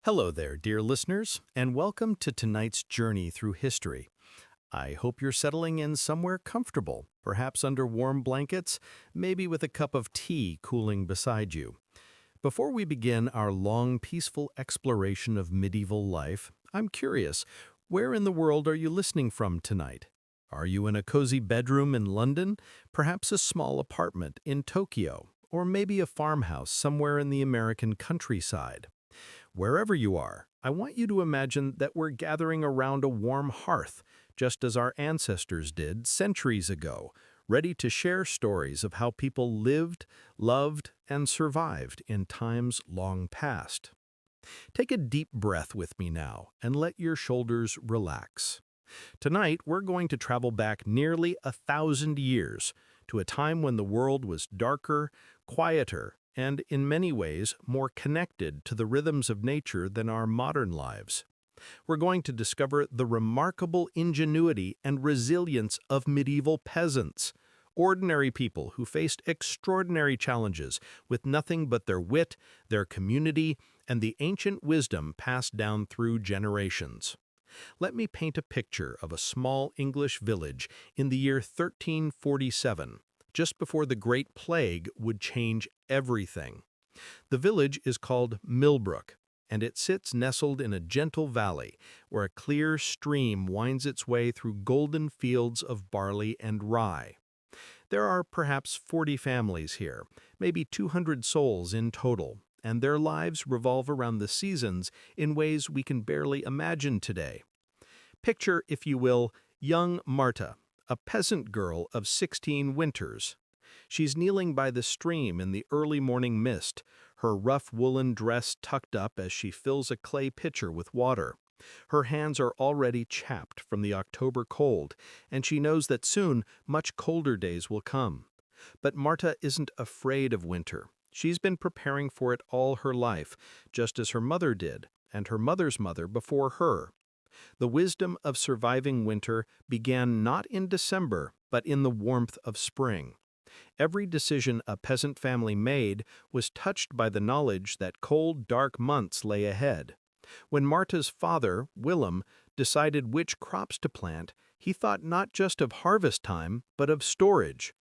Hello there, dear listeners, and welcome to tonight's journey through history. I hope you're settling in somewhere comfortable, perhaps under warm blankets, maybe with a cup of tea cooling beside you. Before we begin our long, peaceful exploration of medieval life, I'm curious, where in the world are you listening from tonight? Are you in a cozy bedroom in London, perhaps a small apartment in Tokyo, or maybe a farmhouse somewhere in the American countryside? Wherever you are, I want you to imagine that we're gathering around a warm hearth, just as our ancestors did centuries ago, ready to share stories of how people lived, loved, and survived in times long past. Take a deep breath with me now and let your shoulders relax. Tonight, we're going to travel back nearly 1,000 years to a time when the world was darker, quieter, and in many ways more connected to the rhythms of nature than our modern lives. We're going to discover the remarkable ingenuity and resilience of medieval peasants, ordinary people who faced extraordinary challenges with nothing but their wit, their community, and the ancient wisdom passed down through generations. Let me paint a picture of a small English village in the year 1347, just before the Great Plague would change everything. The village is called Millbrook, and it sits nestled in a gentle valley where a clear stream winds its way through golden fields of barley and rye. There are perhaps 40 families here, maybe 200 souls in total, and their lives revolve around the seasons in ways we can barely imagine today. Picture, if you will, young Marta, a peasant girl of 16 winters. She's kneeling by the stream in the early morning mist, her rough woolen dress tucked up as she fills a clay pitcher with water. Her hands are already chapped from the October cold, and she knows that soon much colder days will come. But Marta isn't afraid of winter. She's been preparing for it all her life, just as her mother did, and her mother's mother before her. The wisdom of surviving winter began not in December, but in the warmth of spring. Every decision a peasant family made was touched by the knowledge that cold, dark months lay ahead. When Marta's father, Willem, decided which crops to plant, he thought not just of harvest time, but of storage.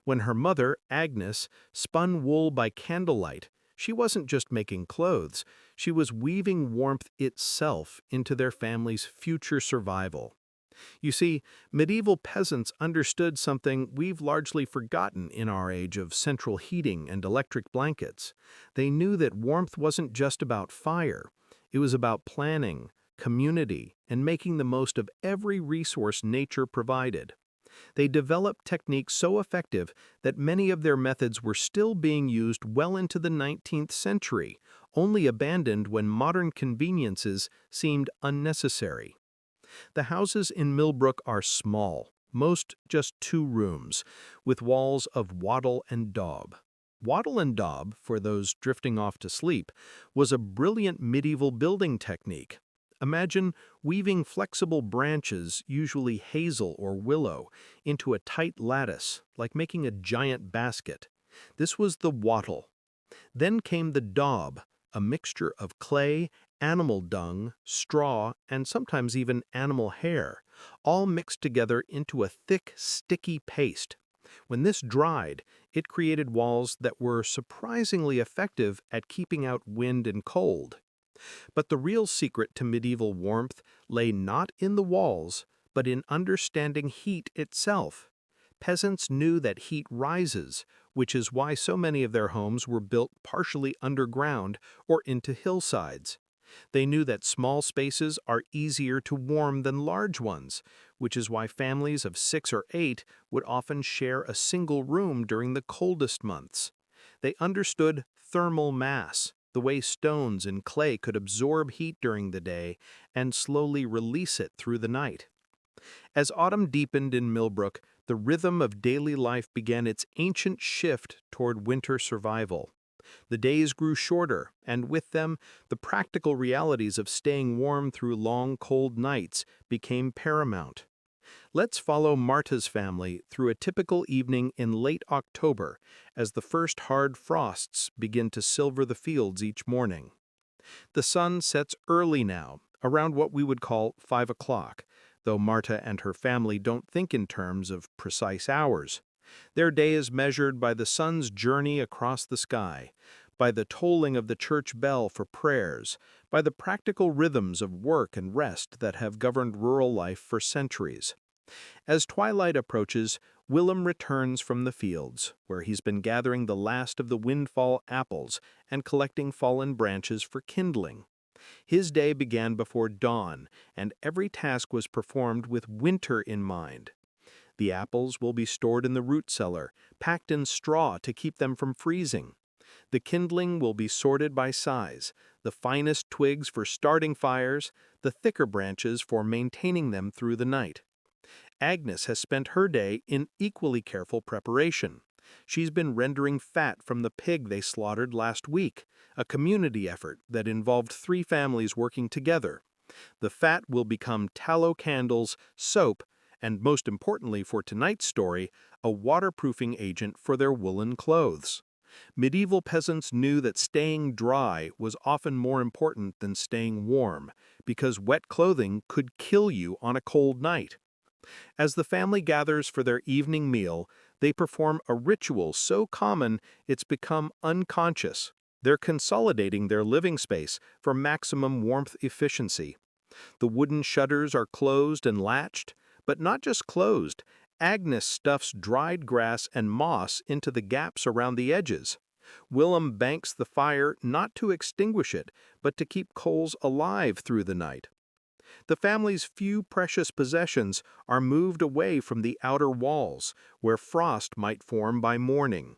When her mother, Agnes, spun wool by candlelight, she wasn't just making clothes, she was weaving warmth itself into their family's future survival. You see, medieval peasants understood something we've largely forgotten in our age of central heating and electric blankets. They knew that warmth wasn't just about fire, it was about planning, community, and making the most of every resource nature provided. They developed techniques so effective that many of their methods were still being used well into the 19th century, only abandoned when modern conveniences seemed unnecessary. The houses in Millbrook are small, most just 2 rooms, with walls of wattle and daub. Wattle and daub, for those drifting off to sleep, was a brilliant medieval building technique. Imagine weaving flexible branches, usually hazel or willow, into a tight lattice, like making a giant basket. This was the wattle. Then came the daub, a mixture of clay, animal dung, straw, and sometimes even animal hair, all mixed together into a thick, sticky paste. When this dried, it created walls that were surprisingly effective at keeping out wind and cold. But the real secret to medieval warmth lay not in the walls, but in understanding heat itself. Peasants knew that heat rises, which is why so many of their homes were built partially underground or into hillsides. They knew that small spaces are easier to warm than large ones, which is why families of 6 or 8 would often share a single room during the coldest months. They understood thermal mass, the way stones and clay could absorb heat during the day and slowly release it through the night. As autumn deepened in Millbrook, the rhythm of daily life began its ancient shift toward winter survival. The days grew shorter, and with them, the practical realities of staying warm through long, cold nights became paramount. Let's follow Marta's family through a typical evening in late October as the first hard frosts begin to silver the fields each morning. The sun sets early now, around what we would call 5 o'clock, though Marta and her family don't think in terms of precise hours. Their day is measured by the sun's journey across the sky, by the tolling of the church bell for prayers, by the practical rhythms of work and rest that have governed rural life for centuries. As twilight approaches, Willem returns from the fields, where he's been gathering the last of the windfall apples and collecting fallen branches for kindling. His day began before dawn, and every task was performed with winter in mind. The apples will be stored in the root cellar, packed in straw to keep them from freezing. The kindling will be sorted by size, the finest twigs for starting fires, the thicker branches for maintaining them through the night. Agnes has spent her day in equally careful preparation. She's been rendering fat from the pig they slaughtered last week, a community effort that involved 3 families working together. The fat will become tallow candles, soap, and most importantly for tonight's story, a waterproofing agent for their woolen clothes. Medieval peasants knew that staying dry was often more important than staying warm, because wet clothing could kill you on a cold night. As the family gathers for their evening meal, they perform a ritual so common it's become unconscious. They're consolidating their living space for maximum warmth efficiency. The wooden shutters are closed and latched, but not just closed. Agnes stuffs dried grass and moss into the gaps around the edges. Willem banks the fire not to extinguish it, but to keep coals alive through the night. The family's few precious possessions are moved away from the outer walls, where frost might form by morning.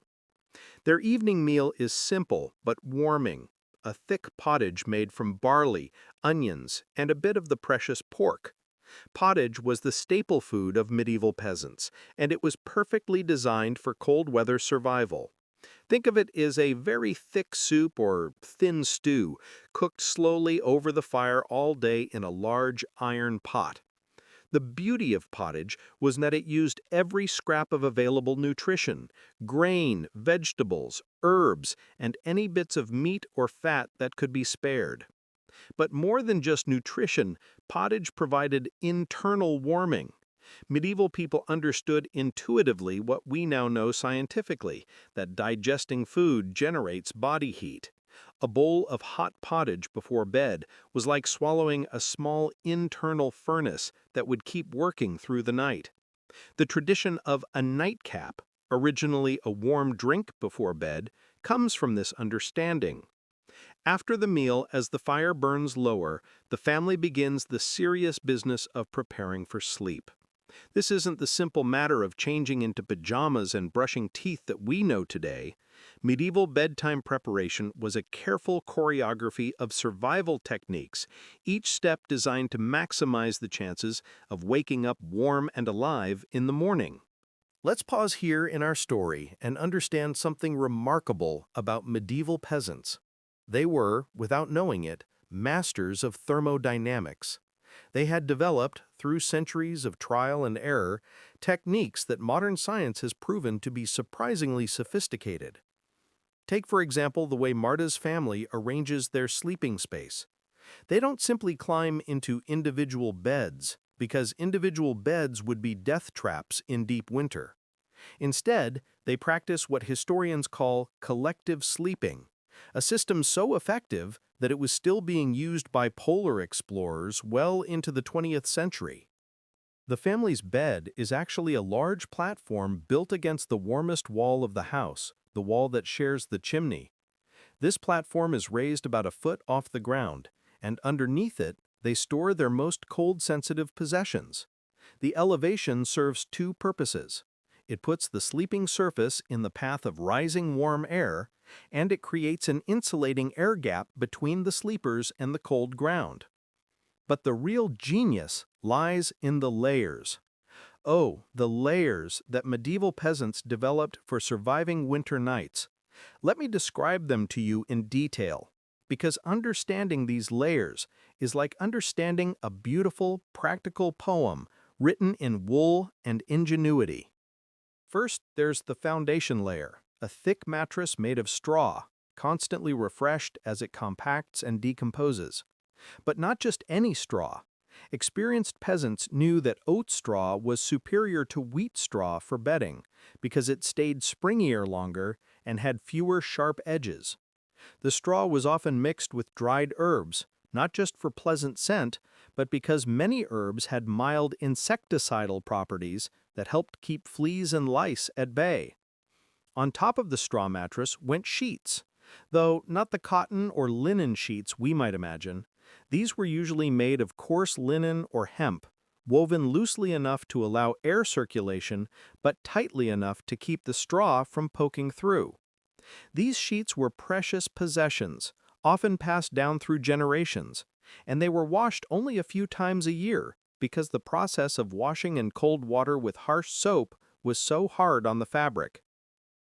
Their evening meal is simple but warming, a thick pottage made from barley, onions, and a bit of the precious pork. Pottage was the staple food of medieval peasants, and it was perfectly designed for cold weather survival. Think of it as a very thick soup or thin stew, cooked slowly over the fire all day in a large iron pot. The beauty of pottage was that it used every scrap of available nutrition: grain, vegetables, herbs, and any bits of meat or fat that could be spared. But more than just nutrition, pottage provided internal warming. Medieval people understood intuitively what we now know scientifically, that digesting food generates body heat. A bowl of hot pottage before bed was like swallowing a small internal furnace that would keep working through the night. The tradition of a nightcap, originally a warm drink before bed, comes from this understanding. After the meal, as the fire burns lower, the family begins the serious business of preparing for sleep. This isn't the simple matter of changing into pajamas and brushing teeth that we know today. Medieval bedtime preparation was a careful choreography of survival techniques, each step designed to maximize the chances of waking up warm and alive in the morning. Let's pause here in our story and understand something remarkable about medieval peasants. They were, without knowing it, masters of thermodynamics. They had developed, through centuries of trial and error, techniques that modern science has proven to be surprisingly sophisticated. Take, for example, the way Marta's family arranges their sleeping space. They don't simply climb into individual beds, because individual beds would be death traps in deep winter. Instead, they practice what historians call collective sleeping, a system so effective that it was still being used by polar explorers well into the 20th century. The family's bed is actually a large platform built against the warmest wall of the house, the wall that shares the chimney. This platform is raised about a foot off the ground, and underneath it, they store their most cold-sensitive possessions. The elevation serves 2 purposes. It puts the sleeping surface in the path of rising warm air, and it creates an insulating air gap between the sleepers and the cold ground. But the real genius lies in the layers. Oh, the layers that medieval peasants developed for surviving winter nights. Let me describe them to you in detail, because understanding these layers is like understanding a beautiful, practical poem written in wool and ingenuity. First, there's the foundation layer, a thick mattress made of straw, constantly refreshed as it compacts and decomposes. But not just any straw. Experienced peasants knew that oat straw was superior to wheat straw for bedding because it stayed springier longer and had fewer sharp edges. The straw was often mixed with dried herbs, not just for pleasant scent, but because many herbs had mild insecticidal properties that helped keep fleas and lice at bay. On top of the straw mattress went sheets, though not the cotton or linen sheets we might imagine. These were usually made of coarse linen or hemp, woven loosely enough to allow air circulation but tightly enough to keep the straw from poking through. These sheets were precious possessions, often passed down through generations, and they were washed only a few times a year because the process of washing in cold water with harsh soap was so hard on the fabric.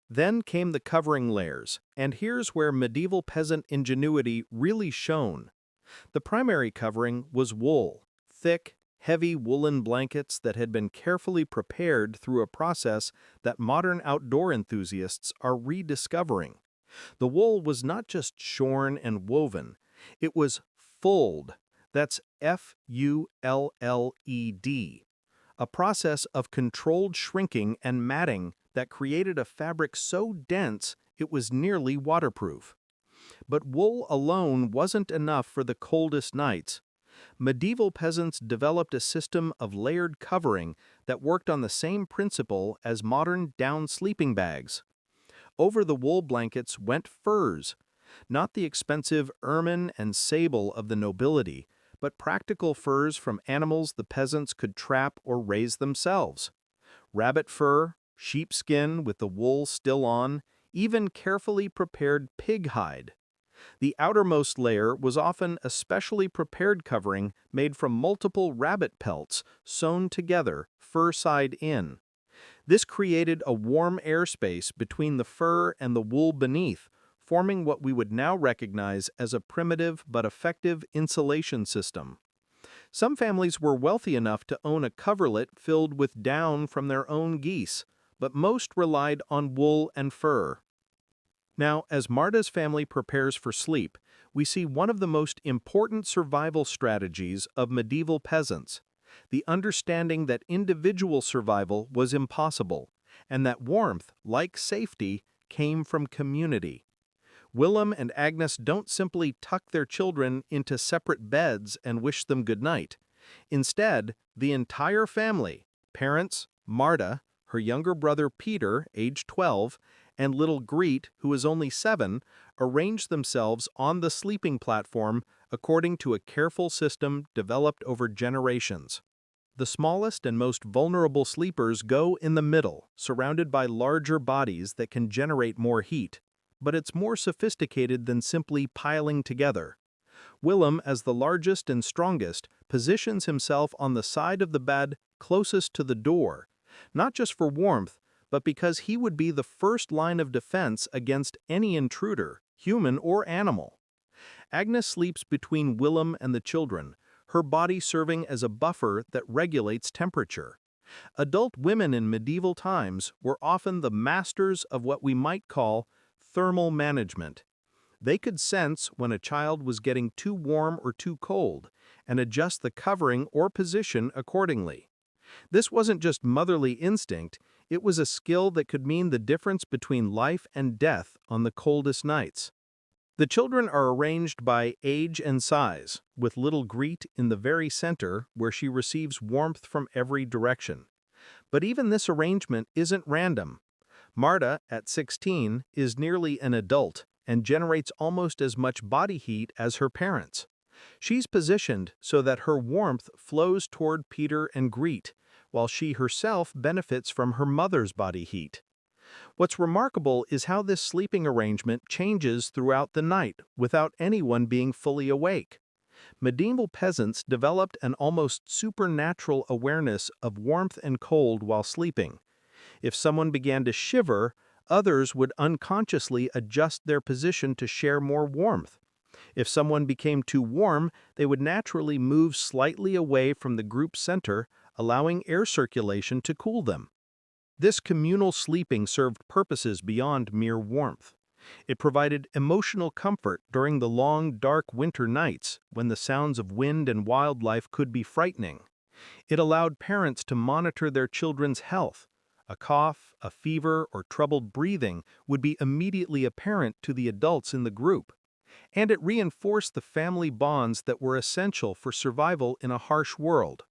Then came the covering layers, and here's where medieval peasant ingenuity really shone. The primary covering was wool, thick, heavy woolen blankets that had been carefully prepared through a process that modern outdoor enthusiasts are rediscovering. The wool was not just shorn and woven, it was fulled. That's Fulled, a process of controlled shrinking and matting that created a fabric so dense it was nearly waterproof. But wool alone wasn't enough for the coldest nights. Medieval peasants developed a system of layered covering that worked on the same principle as modern down sleeping bags. Over the wool blankets went furs, not the expensive ermine and sable of the nobility, but practical furs from animals the peasants could trap or raise themselves. Rabbit fur, sheepskin with the wool still on, even carefully prepared pig hide. The outermost layer was often a specially prepared covering made from multiple rabbit pelts sewn together, fur side in. This created a warm airspace between the fur and the wool beneath, forming what we would now recognize as a primitive but effective insulation system. Some families were wealthy enough to own a coverlet filled with down from their own geese, but most relied on wool and fur. Now, as Marta's family prepares for sleep, we see one of the most important survival strategies of medieval peasants, the understanding that individual survival was impossible, and that warmth, like safety, came from community. Willem and Agnes don't simply tuck their children into separate beds and wish them good night. Instead, the entire family, parents, Marta, her younger brother Peter, age 12, and little Greet, who is only 7, arrange themselves on the sleeping platform according to a careful system developed over generations. The smallest and most vulnerable sleepers go in the middle, surrounded by larger bodies that can generate more heat. But it's more sophisticated than simply piling together. Willem, as the largest and strongest, positions himself on the side of the bed closest to the door, not just for warmth, but because he would be the first line of defense against any intruder, human or animal. Agnes sleeps between Willem and the children, her body serving as a buffer that regulates temperature. Adult women in medieval times were often the masters of what we might call thermal management. They could sense when a child was getting too warm or too cold and adjust the covering or position accordingly. This wasn't just motherly instinct, it was a skill that could mean the difference between life and death on the coldest nights. The children are arranged by age and size, with little Greet in the very center where she receives warmth from every direction. But even this arrangement isn't random. Marta, at 16, is nearly an adult and generates almost as much body heat as her parents. She's positioned so that her warmth flows toward Peter and Greet, while she herself benefits from her mother's body heat. What's remarkable is how this sleeping arrangement changes throughout the night without anyone being fully awake. Medieval peasants developed an almost supernatural awareness of warmth and cold while sleeping. If someone began to shiver, others would unconsciously adjust their position to share more warmth. If someone became too warm, they would naturally move slightly away from the group center, allowing air circulation to cool them. This communal sleeping served purposes beyond mere warmth. It provided emotional comfort during the long, dark winter nights when the sounds of wind and wildlife could be frightening. It allowed parents to monitor their children's health. A cough, a fever, or troubled breathing would be immediately apparent to the adults in the group. And it reinforced the family bonds that were essential for survival in a harsh world.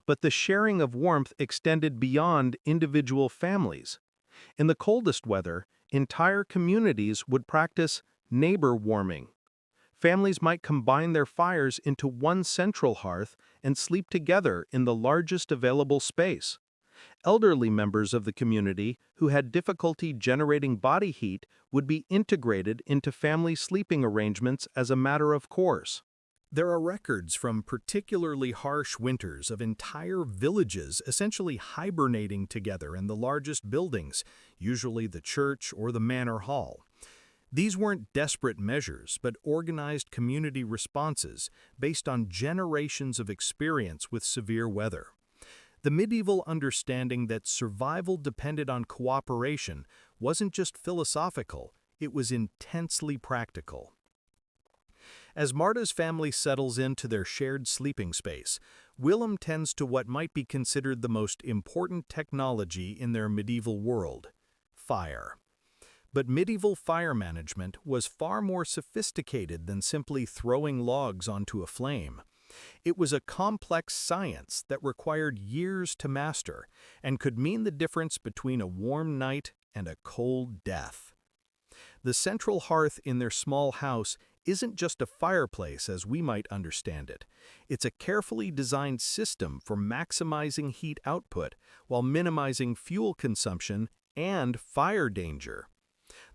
But the sharing of warmth extended beyond individual families. In the coldest weather, entire communities would practice neighbor warming. Families might combine their fires into one central hearth and sleep together in the largest available space. Elderly members of the community who had difficulty generating body heat would be integrated into family sleeping arrangements as a matter of course. There are records from particularly harsh winters of entire villages essentially hibernating together in the largest buildings, usually the church or the manor hall. These weren't desperate measures, but organized community responses based on generations of experience with severe weather. The medieval understanding that survival depended on cooperation wasn't just philosophical, it was intensely practical. As Marta's family settles into their shared sleeping space, Willem tends to what might be considered the most important technology in their medieval world: fire. But medieval fire management was far more sophisticated than simply throwing logs onto a flame. It was a complex science that required years to master and could mean the difference between a warm night and a cold death. The central hearth in their small house isn't just a fireplace as we might understand it. It's a carefully designed system for maximizing heat output while minimizing fuel consumption and fire danger.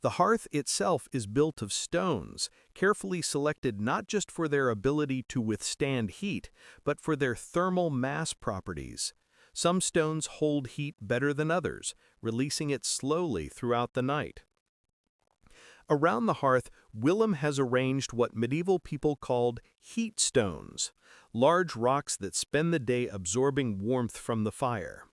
The hearth itself is built of stones, carefully selected not just for their ability to withstand heat, but for their thermal mass properties. Some stones hold heat better than others, releasing it slowly throughout the night. Around the hearth, Willem has arranged what medieval people called heat stones, large rocks that spend the day absorbing warmth from the fire.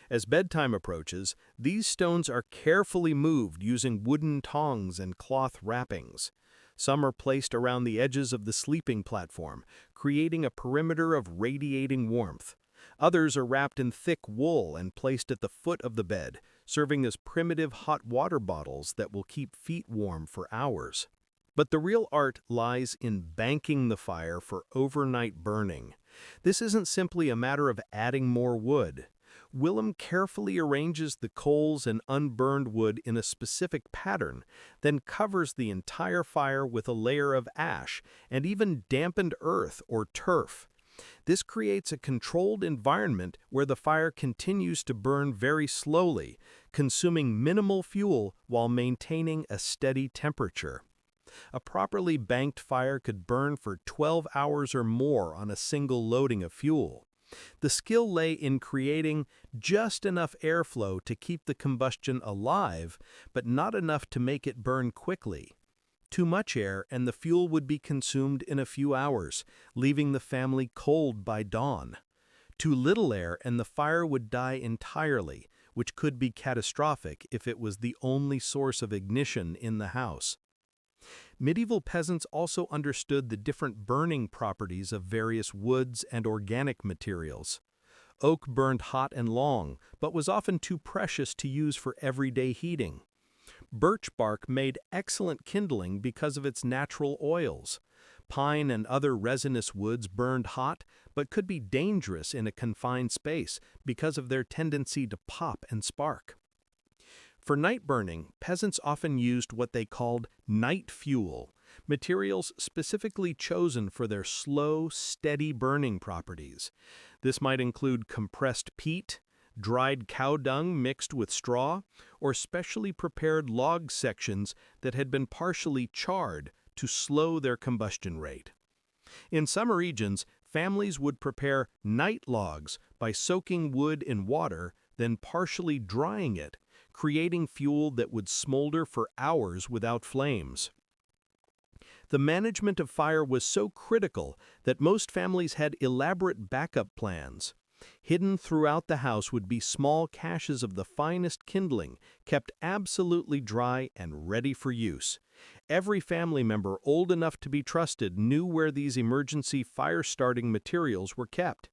As bedtime approaches, these stones are carefully moved using wooden tongs and cloth wrappings. Some are placed around the edges of the sleeping platform, creating a perimeter of radiating warmth. Others are wrapped in thick wool and placed at the foot of the bed, serving as primitive hot water bottles that will keep feet warm for hours. But the real art lies in banking the fire for overnight burning. This isn't simply a matter of adding more wood. Willem carefully arranges the coals and unburned wood in a specific pattern, then covers the entire fire with a layer of ash and even dampened earth or turf. This creates a controlled environment where the fire continues to burn very slowly, consuming minimal fuel while maintaining a steady temperature. A properly banked fire could burn for 12 hours or more on a single loading of fuel. The skill lay in creating just enough airflow to keep the combustion alive, but not enough to make it burn quickly. Too much air and the fuel would be consumed in a few hours, leaving the family cold by dawn. Too little air and the fire would die entirely, which could be catastrophic if it was the only source of ignition in the house. Medieval peasants also understood the different burning properties of various woods and organic materials. Oak burned hot and long, but was often too precious to use for everyday heating. Birch bark made excellent kindling because of its natural oils. Pine and other resinous woods burned hot, but could be dangerous in a confined space because of their tendency to pop and spark. For night burning, peasants often used what they called night fuel, materials specifically chosen for their slow, steady burning properties. This might include compressed peat, dried cow dung mixed with straw, or specially prepared log sections that had been partially charred to slow their combustion rate. In some regions, families would prepare night logs by soaking wood in water, then partially drying it, creating fuel that would smolder for hours without flames. The management of fire was so critical that most families had elaborate backup plans. Hidden throughout the house would be small caches of the finest kindling, kept absolutely dry and ready for use. Every family member old enough to be trusted knew where these emergency fire-starting materials were kept.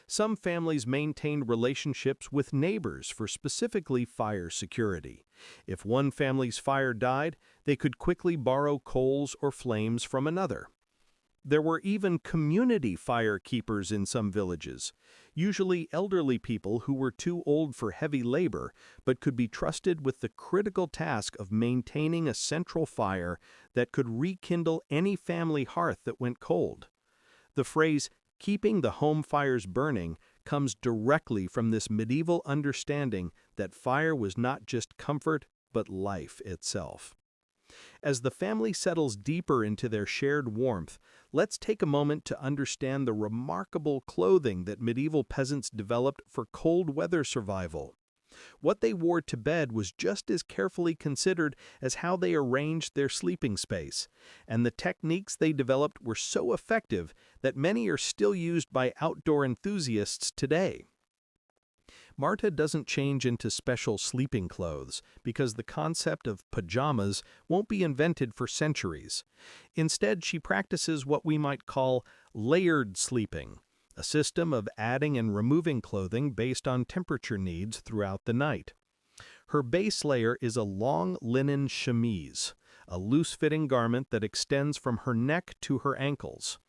Some families maintained relationships with neighbors for specifically fire security. If one family's fire died, they could quickly borrow coals or flames from another. There were even community fire keepers in some villages, usually elderly people who were too old for heavy labor but could be trusted with the critical task of maintaining a central fire that could rekindle any family hearth that went cold. The phrase, keeping the home fires burning, comes directly from this medieval understanding that fire was not just comfort but life itself. As the family settles deeper into their shared warmth, let's take a moment to understand the remarkable clothing that medieval peasants developed for cold weather survival. What they wore to bed was just as carefully considered as how they arranged their sleeping space, and the techniques they developed were so effective that many are still used by outdoor enthusiasts today. Marta doesn't change into special sleeping clothes because the concept of pajamas won't be invented for centuries. Instead, she practices what we might call layered sleeping, a system of adding and removing clothing based on temperature needs throughout the night. Her base layer is a long linen chemise, a loose-fitting garment that extends from her neck to her ankles.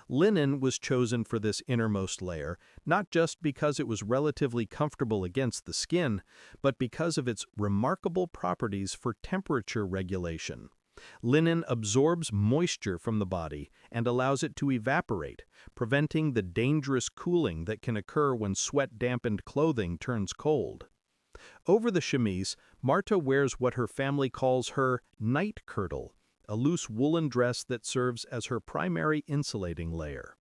Linen was chosen for this innermost layer, not just because it was relatively comfortable against the skin, but because of its remarkable properties for temperature regulation. Linen absorbs moisture from the body and allows it to evaporate, preventing the dangerous cooling that can occur when sweat-dampened clothing turns cold. Over the chemise, Marta wears what her family calls her night kirtle, a loose woolen dress that serves as her primary insulating layer.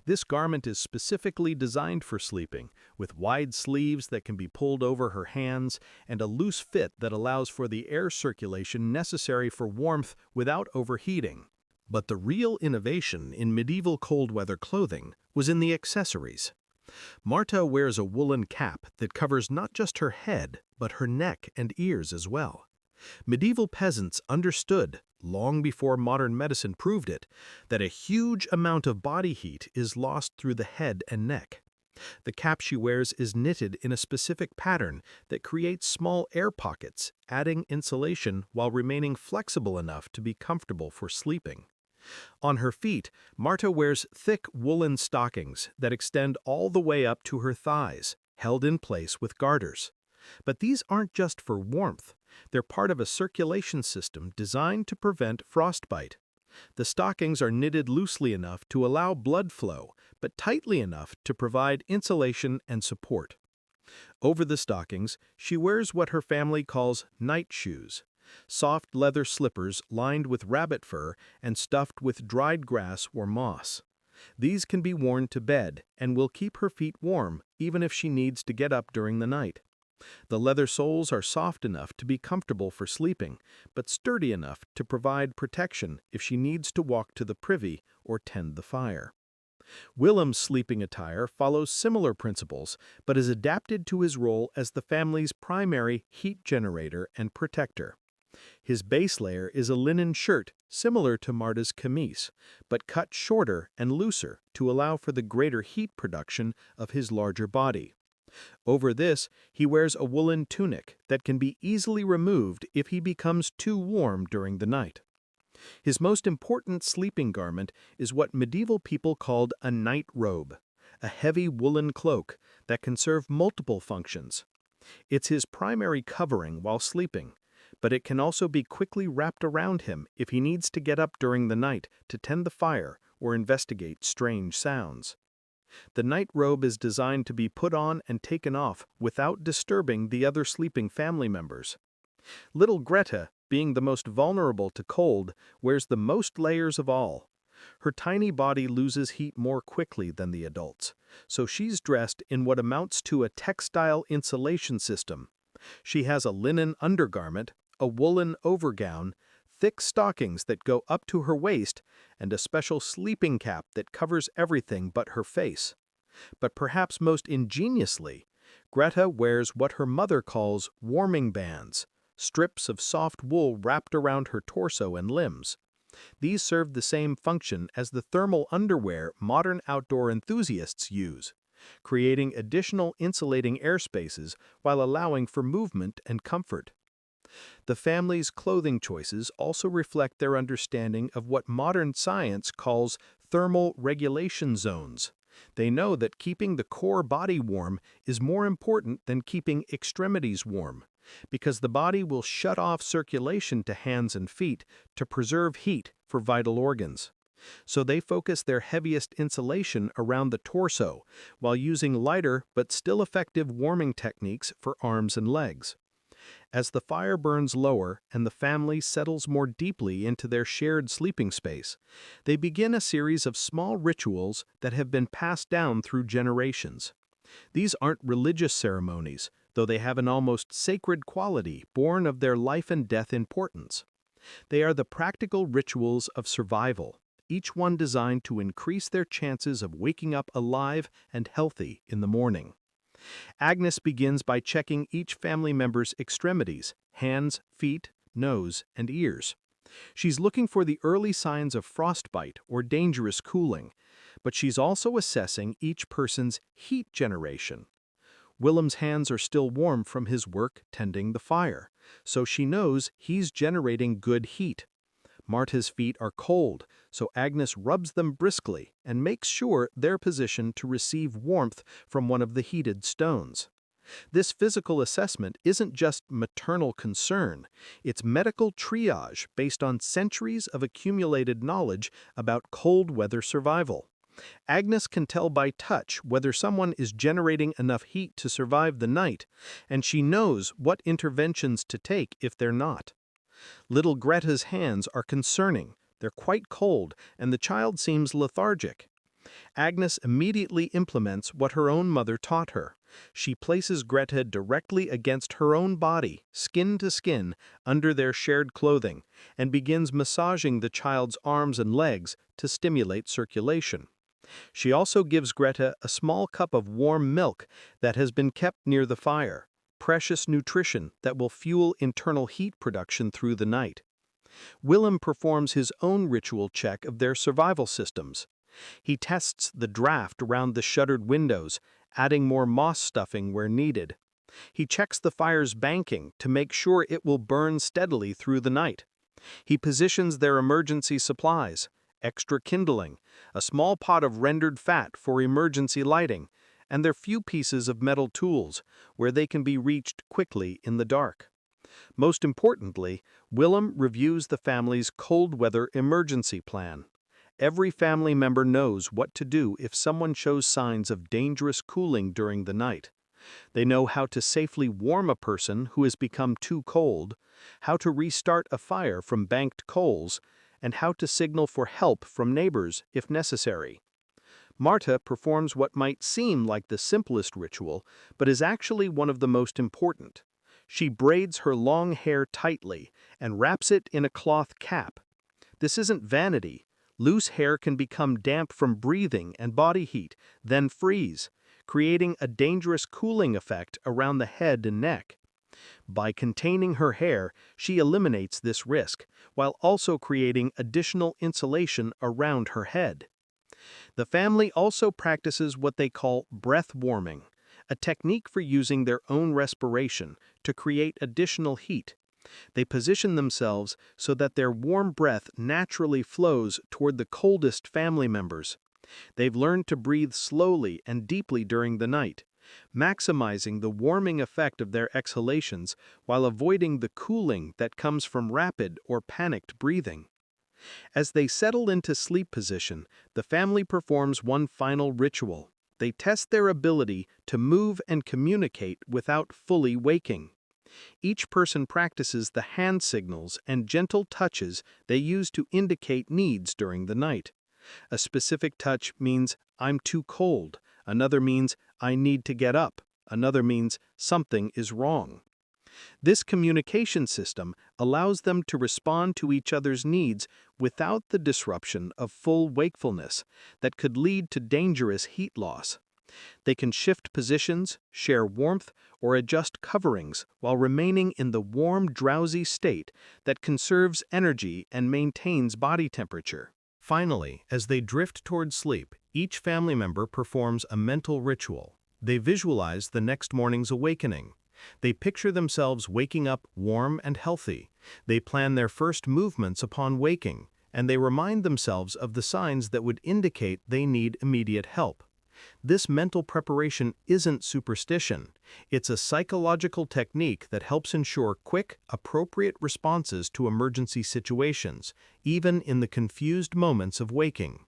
This garment is specifically designed for sleeping, with wide sleeves that can be pulled over her hands and a loose fit that allows for the air circulation necessary for warmth without overheating. But the real innovation in medieval cold weather clothing was in the accessories. Marta wears a woolen cap that covers not just her head, but her neck and ears as well. Medieval peasants understood, long before modern medicine proved it, that a huge amount of body heat is lost through the head and neck. The cap she wears is knitted in a specific pattern that creates small air pockets, adding insulation while remaining flexible enough to be comfortable for sleeping. On her feet, Marta wears thick woolen stockings that extend all the way up to her thighs, held in place with garters. But these aren't just for warmth. They're part of a circulation system designed to prevent frostbite. The stockings are knitted loosely enough to allow blood flow, but tightly enough to provide insulation and support. Over the stockings, she wears what her family calls night shoes, soft leather slippers lined with rabbit fur and stuffed with dried grass or moss. These can be worn to bed and will keep her feet warm even if she needs to get up during the night. The leather soles are soft enough to be comfortable for sleeping, but sturdy enough to provide protection if she needs to walk to the privy or tend the fire. Willem's sleeping attire follows similar principles, but is adapted to his role as the family's primary heat generator and protector. His base layer is a linen shirt similar to Marta's camise, but cut shorter and looser to allow for the greater heat production of his larger body. Over this, he wears a woolen tunic that can be easily removed if he becomes too warm during the night. His most important sleeping garment is what medieval people called a night robe, a heavy woolen cloak that can serve multiple functions. It's his primary covering while sleeping, but it can also be quickly wrapped around him if he needs to get up during the night to tend the fire or investigate strange sounds. The night robe is designed to be put on and taken off without disturbing the other sleeping family members. Little Greta, being the most vulnerable to cold, wears the most layers of all. Her tiny body loses heat more quickly than the adults, so she's dressed in what amounts to a textile insulation system. She has a linen undergarment, a woolen overgown, thick stockings that go up to her waist, and a special sleeping cap that covers everything but her face. But perhaps most ingeniously, Greta wears what her mother calls warming bands, strips of soft wool wrapped around her torso and limbs. These serve the same function as the thermal underwear modern outdoor enthusiasts use, creating additional insulating airspaces while allowing for movement and comfort. The family's clothing choices also reflect their understanding of what modern science calls thermal regulation zones. They know that keeping the core body warm is more important than keeping extremities warm, because the body will shut off circulation to hands and feet to preserve heat for vital organs. So they focus their heaviest insulation around the torso, while using lighter but still effective warming techniques for arms and legs. As the fire burns lower and the family settles more deeply into their shared sleeping space, they begin a series of small rituals that have been passed down through generations. These aren't religious ceremonies, though they have an almost sacred quality born of their life and death importance. They are the practical rituals of survival, each one designed to increase their chances of waking up alive and healthy in the morning. Agnes begins by checking each family member's extremities, hands, feet, nose, and ears. She's looking for the early signs of frostbite or dangerous cooling, but she's also assessing each person's heat generation. Willem's hands are still warm from his work tending the fire, so she knows he's generating good heat. Marta's feet are cold, so Agnes rubs them briskly and makes sure they're positioned to receive warmth from one of the heated stones. This physical assessment isn't just maternal concern, it's medical triage based on centuries of accumulated knowledge about cold weather survival. Agnes can tell by touch whether someone is generating enough heat to survive the night, and she knows what interventions to take if they're not. Little Greta's hands are concerning. They're quite cold, and the child seems lethargic. Agnes immediately implements what her own mother taught her. She places Greta directly against her own body, skin to skin, under their shared clothing, and begins massaging the child's arms and legs to stimulate circulation. She also gives Greta a small cup of warm milk that has been kept near the fire, precious nutrition that will fuel internal heat production through the night. Willem performs his own ritual check of their survival systems. He tests the draft around the shuttered windows, adding more moss stuffing where needed. He checks the fire's banking to make sure it will burn steadily through the night. He positions their emergency supplies, extra kindling, a small pot of rendered fat for emergency lighting, and their few pieces of metal tools, where they can be reached quickly in the dark. Most importantly, Willem reviews the family's cold weather emergency plan. Every family member knows what to do if someone shows signs of dangerous cooling during the night. They know how to safely warm a person who has become too cold, how to restart a fire from banked coals, and how to signal for help from neighbors if necessary. Marta performs what might seem like the simplest ritual, but is actually one of the most important. She braids her long hair tightly and wraps it in a cloth cap. This isn't vanity. Loose hair can become damp from breathing and body heat, then freeze, creating a dangerous cooling effect around the head and neck. By containing her hair, she eliminates this risk, while also creating additional insulation around her head. The family also practices what they call breath warming, a technique for using their own respiration to create additional heat. They position themselves so that their warm breath naturally flows toward the coldest family members. They've learned to breathe slowly and deeply during the night, maximizing the warming effect of their exhalations while avoiding the cooling that comes from rapid or panicked breathing. As they settle into sleep position, the family performs one final ritual. They test their ability to move and communicate without fully waking. Each person practices the hand signals and gentle touches they use to indicate needs during the night. A specific touch means, "I'm too cold." Another means, "I need to get up." Another means, "Something is wrong." This communication system allows them to respond to each other's needs without the disruption of full wakefulness that could lead to dangerous heat loss. They can shift positions, share warmth, or adjust coverings while remaining in the warm, drowsy state that conserves energy and maintains body temperature. Finally, as they drift toward sleep, each family member performs a mental ritual. They visualize the next morning's awakening. They picture themselves waking up warm and healthy. They plan their first movements upon waking, and they remind themselves of the signs that would indicate they need immediate help. This mental preparation isn't superstition. It's a psychological technique that helps ensure quick, appropriate responses to emergency situations, even in the confused moments of waking.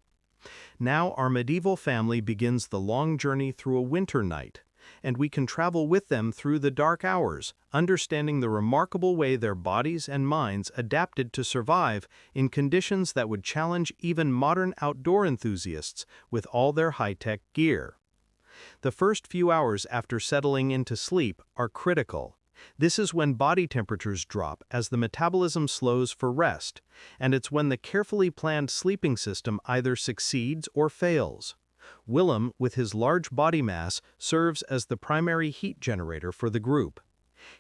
Now our medieval family begins the long journey through a winter night, and we can travel with them through the dark hours, understanding the remarkable way their bodies and minds adapted to survive in conditions that would challenge even modern outdoor enthusiasts with all their high-tech gear. The first few hours after settling into sleep are critical. This is when body temperatures drop as the metabolism slows for rest, and it's when the carefully planned sleeping system either succeeds or fails. Willem, with his large body mass, serves as the primary heat generator for the group.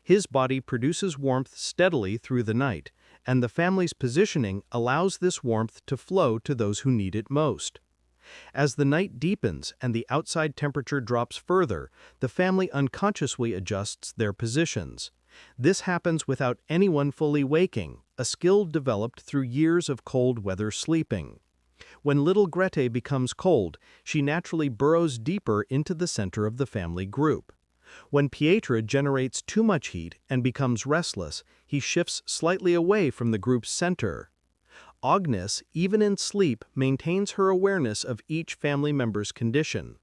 His body produces warmth steadily through the night, and the family's positioning allows this warmth to flow to those who need it most. As the night deepens and the outside temperature drops further, the family unconsciously adjusts their positions. This happens without anyone fully waking, a skill developed through years of cold weather sleeping. When little Grete becomes cold, she naturally burrows deeper into the center of the family group. When Pietre generates too much heat and becomes restless, he shifts slightly away from the group's center. Agnes, even in sleep, maintains her awareness of each family member's condition.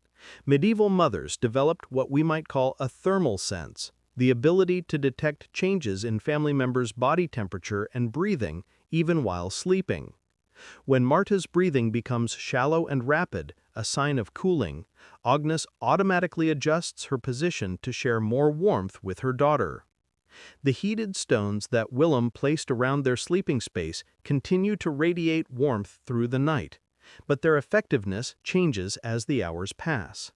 Medieval mothers developed what we might call a thermal sense, the ability to detect changes in family members' body temperature and breathing even while sleeping. When Marta's breathing becomes shallow and rapid, a sign of cooling, Agnes automatically adjusts her position to share more warmth with her daughter. The heated stones that Willem placed around their sleeping space continue to radiate warmth through the night, but their effectiveness changes as the hours pass.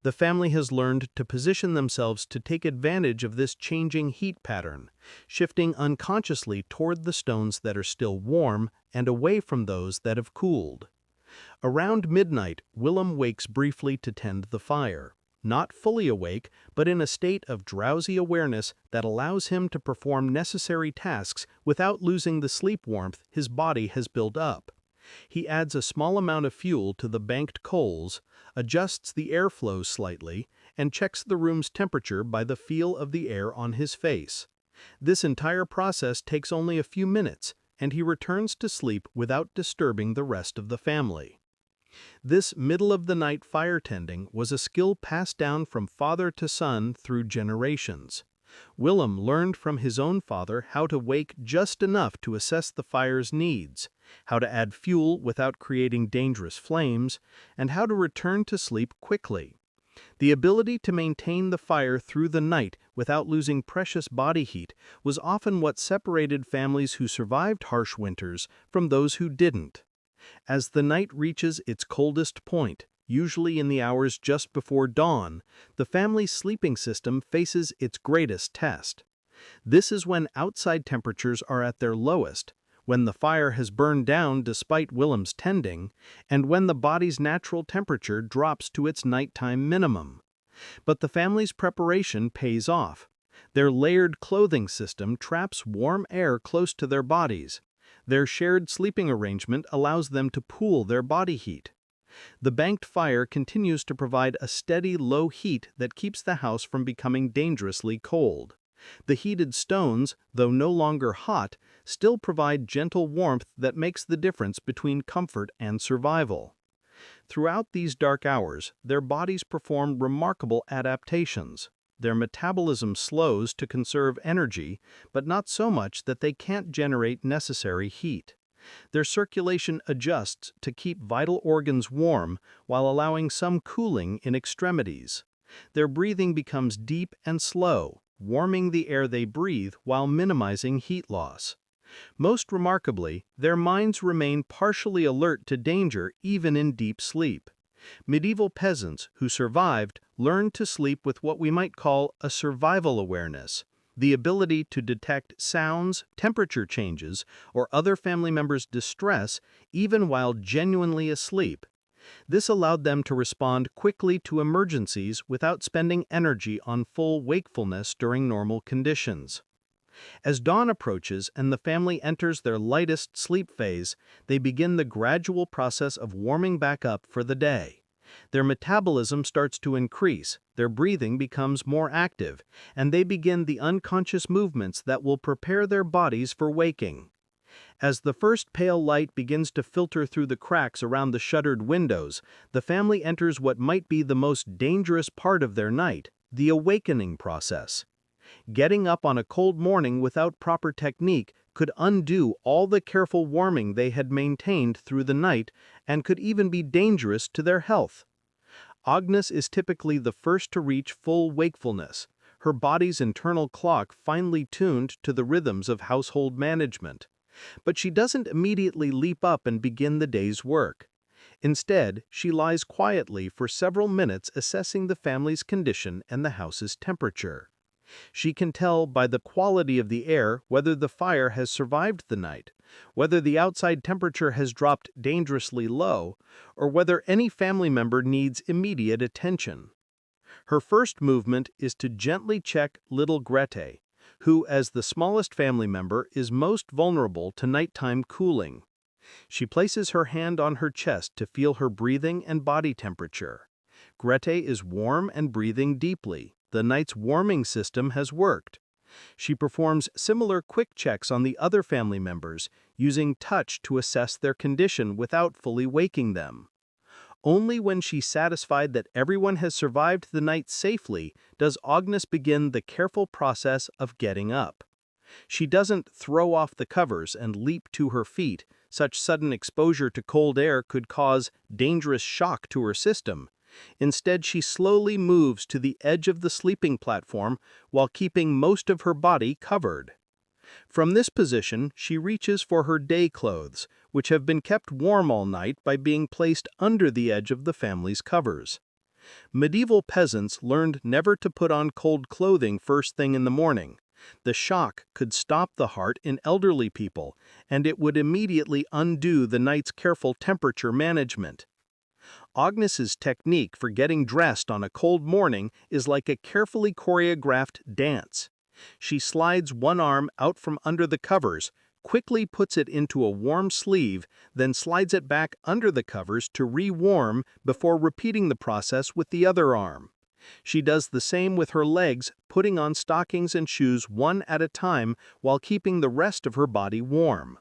The family has learned to position themselves to take advantage of this changing heat pattern, shifting unconsciously toward the stones that are still warm and away from those that have cooled. Around midnight, Willem wakes briefly to tend the fire. Not fully awake, but in a state of drowsy awareness that allows him to perform necessary tasks without losing the sleep warmth his body has built up. He adds a small amount of fuel to the banked coals, adjusts the airflow slightly, and checks the room's temperature by the feel of the air on his face. This entire process takes only a few minutes, and he returns to sleep without disturbing the rest of the family. This middle-of-the-night fire tending was a skill passed down from father to son through generations. Willem learned from his own father how to wake just enough to assess the fire's needs, how to add fuel without creating dangerous flames, and how to return to sleep quickly. The ability to maintain the fire through the night without losing precious body heat was often what separated families who survived harsh winters from those who didn't. As the night reaches its coldest point, usually in the hours just before dawn, the family's sleeping system faces its greatest test. This is when outside temperatures are at their lowest, when the fire has burned down despite Willem's tending, and when the body's natural temperature drops to its nighttime minimum. But the family's preparation pays off. Their layered clothing system traps warm air close to their bodies. Their shared sleeping arrangement allows them to pool their body heat. The banked fire continues to provide a steady low heat that keeps the house from becoming dangerously cold. The heated stones, though no longer hot, still provide gentle warmth that makes the difference between comfort and survival. Throughout these dark hours, their bodies perform remarkable adaptations. Their metabolism slows to conserve energy, but not so much that they can't generate necessary heat. Their circulation adjusts to keep vital organs warm while allowing some cooling in extremities. Their breathing becomes deep and slow, warming the air they breathe while minimizing heat loss. Most remarkably, their minds remain partially alert to danger even in deep sleep. Medieval peasants who survived learned to sleep with what we might call a survival awareness, the ability to detect sounds, temperature changes, or other family members' distress even while genuinely asleep. This allowed them to respond quickly to emergencies without spending energy on full wakefulness during normal conditions. As dawn approaches and the family enters their lightest sleep phase, they begin the gradual process of warming back up for the day. Their metabolism starts to increase, their breathing becomes more active, and they begin the unconscious movements that will prepare their bodies for waking. As the first pale light begins to filter through the cracks around the shuttered windows, the family enters what might be the most dangerous part of their night, the awakening process. Getting up on a cold morning without proper technique could undo all the careful warming they had maintained through the night and could even be dangerous to their health. Agnes is typically the first to reach full wakefulness, her body's internal clock finely tuned to the rhythms of household management. But she doesn't immediately leap up and begin the day's work. Instead, she lies quietly for several minutes assessing the family's condition and the house's temperature. She can tell by the quality of the air whether the fire has survived the night, whether the outside temperature has dropped dangerously low, or whether any family member needs immediate attention. Her first movement is to gently check little Grete, who, as the smallest family member, is most vulnerable to nighttime cooling. She places her hand on her chest to feel her breathing and body temperature. Grete is warm and breathing deeply. The night's warming system has worked. She performs similar quick checks on the other family members, using touch to assess their condition without fully waking them. Only when she's satisfied that everyone has survived the night safely does Agnes begin the careful process of getting up. She doesn't throw off the covers and leap to her feet. Such sudden exposure to cold air could cause dangerous shock to her system. Instead, she slowly moves to the edge of the sleeping platform while keeping most of her body covered. From this position, she reaches for her day clothes, which have been kept warm all night by being placed under the edge of the family's covers. Medieval peasants learned never to put on cold clothing first thing in the morning. The shock could stop the heart in elderly people, and it would immediately undo the night's careful temperature management. Agnes's technique for getting dressed on a cold morning is like a carefully choreographed dance. She slides one arm out from under the covers, quickly puts it into a warm sleeve, then slides it back under the covers to re-warm before repeating the process with the other arm. She does the same with her legs, putting on stockings and shoes one at a time while keeping the rest of her body warm.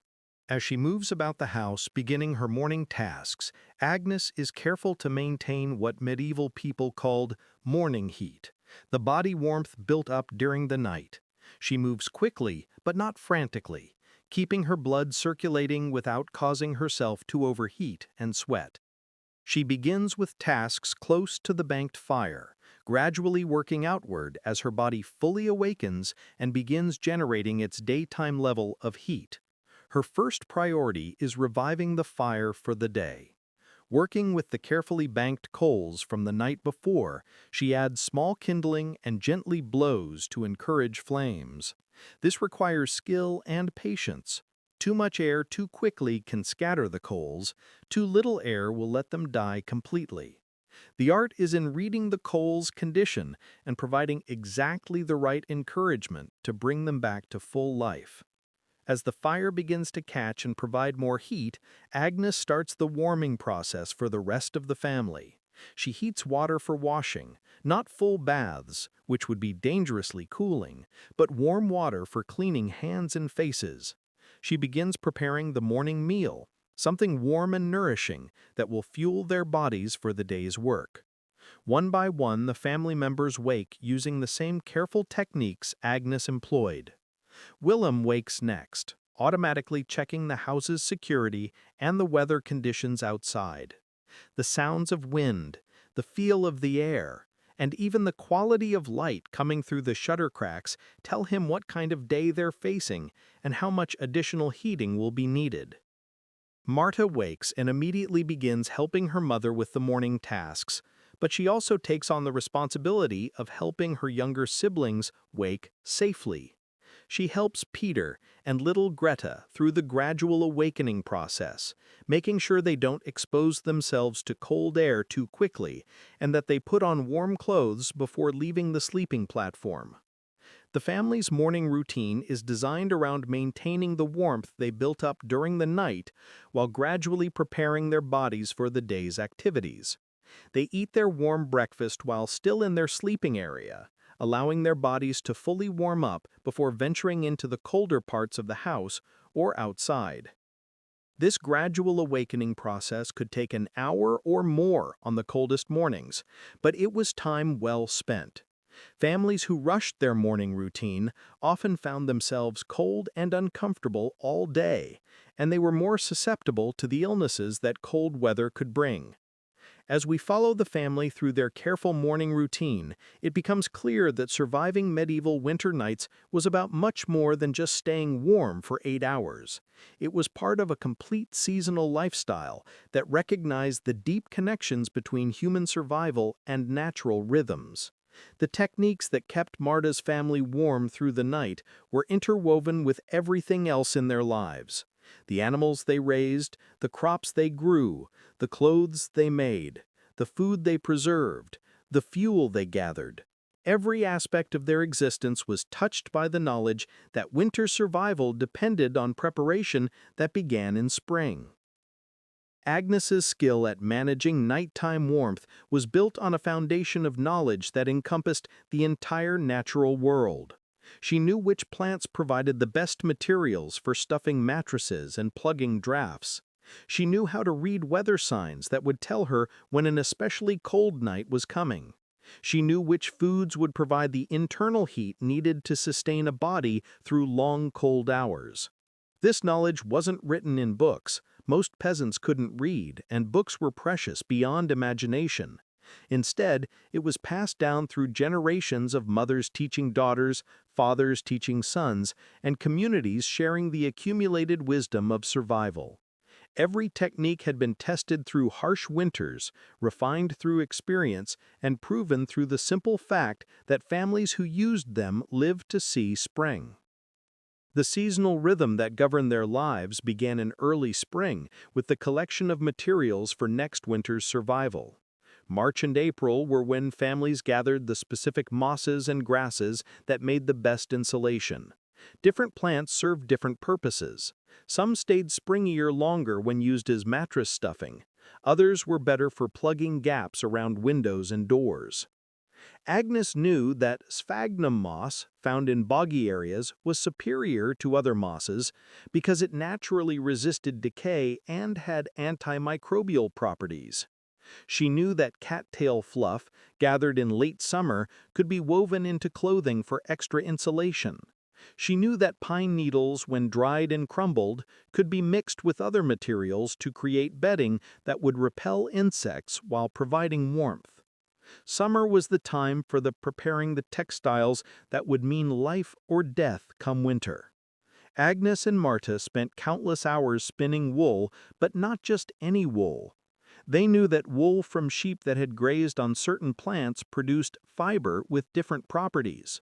As she moves about the house, beginning her morning tasks, Agnes is careful to maintain what medieval people called morning heat, the body warmth built up during the night. She moves quickly, but not frantically, keeping her blood circulating without causing herself to overheat and sweat. She begins with tasks close to the banked fire, gradually working outward as her body fully awakens and begins generating its daytime level of heat. Her first priority is reviving the fire for the day. Working with the carefully banked coals from the night before, she adds small kindling and gently blows to encourage flames. This requires skill and patience. Too much air too quickly can scatter the coals, too little air will let them die completely. The art is in reading the coals' condition and providing exactly the right encouragement to bring them back to full life. As the fire begins to catch and provide more heat, Agnes starts the warming process for the rest of the family. She heats water for washing, not full baths, which would be dangerously cooling, but warm water for cleaning hands and faces. She begins preparing the morning meal, something warm and nourishing that will fuel their bodies for the day's work. One by one, the family members wake using the same careful techniques Agnes employed. Willem wakes next, automatically checking the house's security and the weather conditions outside. The sounds of wind, the feel of the air, and even the quality of light coming through the shutter cracks tell him what kind of day they're facing and how much additional heating will be needed. Marta wakes and immediately begins helping her mother with the morning tasks, but she also takes on the responsibility of helping her younger siblings wake safely. She helps Peter and little Greta through the gradual awakening process, making sure they don't expose themselves to cold air too quickly and that they put on warm clothes before leaving the sleeping platform. The family's morning routine is designed around maintaining the warmth they built up during the night while gradually preparing their bodies for the day's activities. They eat their warm breakfast while still in their sleeping area, allowing their bodies to fully warm up before venturing into the colder parts of the house or outside. This gradual awakening process could take an hour or more on the coldest mornings, but it was time well spent. Families who rushed their morning routine often found themselves cold and uncomfortable all day, and they were more susceptible to the illnesses that cold weather could bring. As we follow the family through their careful morning routine, it becomes clear that surviving medieval winter nights was about much more than just staying warm for 8 hours. It was part of a complete seasonal lifestyle that recognized the deep connections between human survival and natural rhythms. The techniques that kept Marta's family warm through the night were interwoven with everything else in their lives. The animals they raised, the crops they grew, the clothes they made, the food they preserved, the fuel they gathered. Every aspect of their existence was touched by the knowledge that winter survival depended on preparation that began in spring. Agnes's skill at managing nighttime warmth was built on a foundation of knowledge that encompassed the entire natural world. She knew which plants provided the best materials for stuffing mattresses and plugging drafts. She knew how to read weather signs that would tell her when an especially cold night was coming. She knew which foods would provide the internal heat needed to sustain a body through long cold hours. This knowledge wasn't written in books. Most peasants couldn't read, and books were precious beyond imagination. Instead, it was passed down through generations of mothers teaching daughters, fathers teaching sons, and communities sharing the accumulated wisdom of survival. Every technique had been tested through harsh winters, refined through experience, and proven through the simple fact that families who used them lived to see spring. The seasonal rhythm that governed their lives began in early spring with the collection of materials for next winter's survival. March and April were when families gathered the specific mosses and grasses that made the best insulation. Different plants served different purposes. Some stayed springier longer when used as mattress stuffing. Others were better for plugging gaps around windows and doors. Agnes knew that sphagnum moss, found in boggy areas, was superior to other mosses because it naturally resisted decay and had antimicrobial properties. She knew that cattail fluff, gathered in late summer, could be woven into clothing for extra insulation. She knew that pine needles, when dried and crumbled, could be mixed with other materials to create bedding that would repel insects while providing warmth. Summer was the time for preparing the textiles that would mean life or death come winter. Agnes and Marta spent countless hours spinning wool, but not just any wool. They knew that wool from sheep that had grazed on certain plants produced fiber with different properties.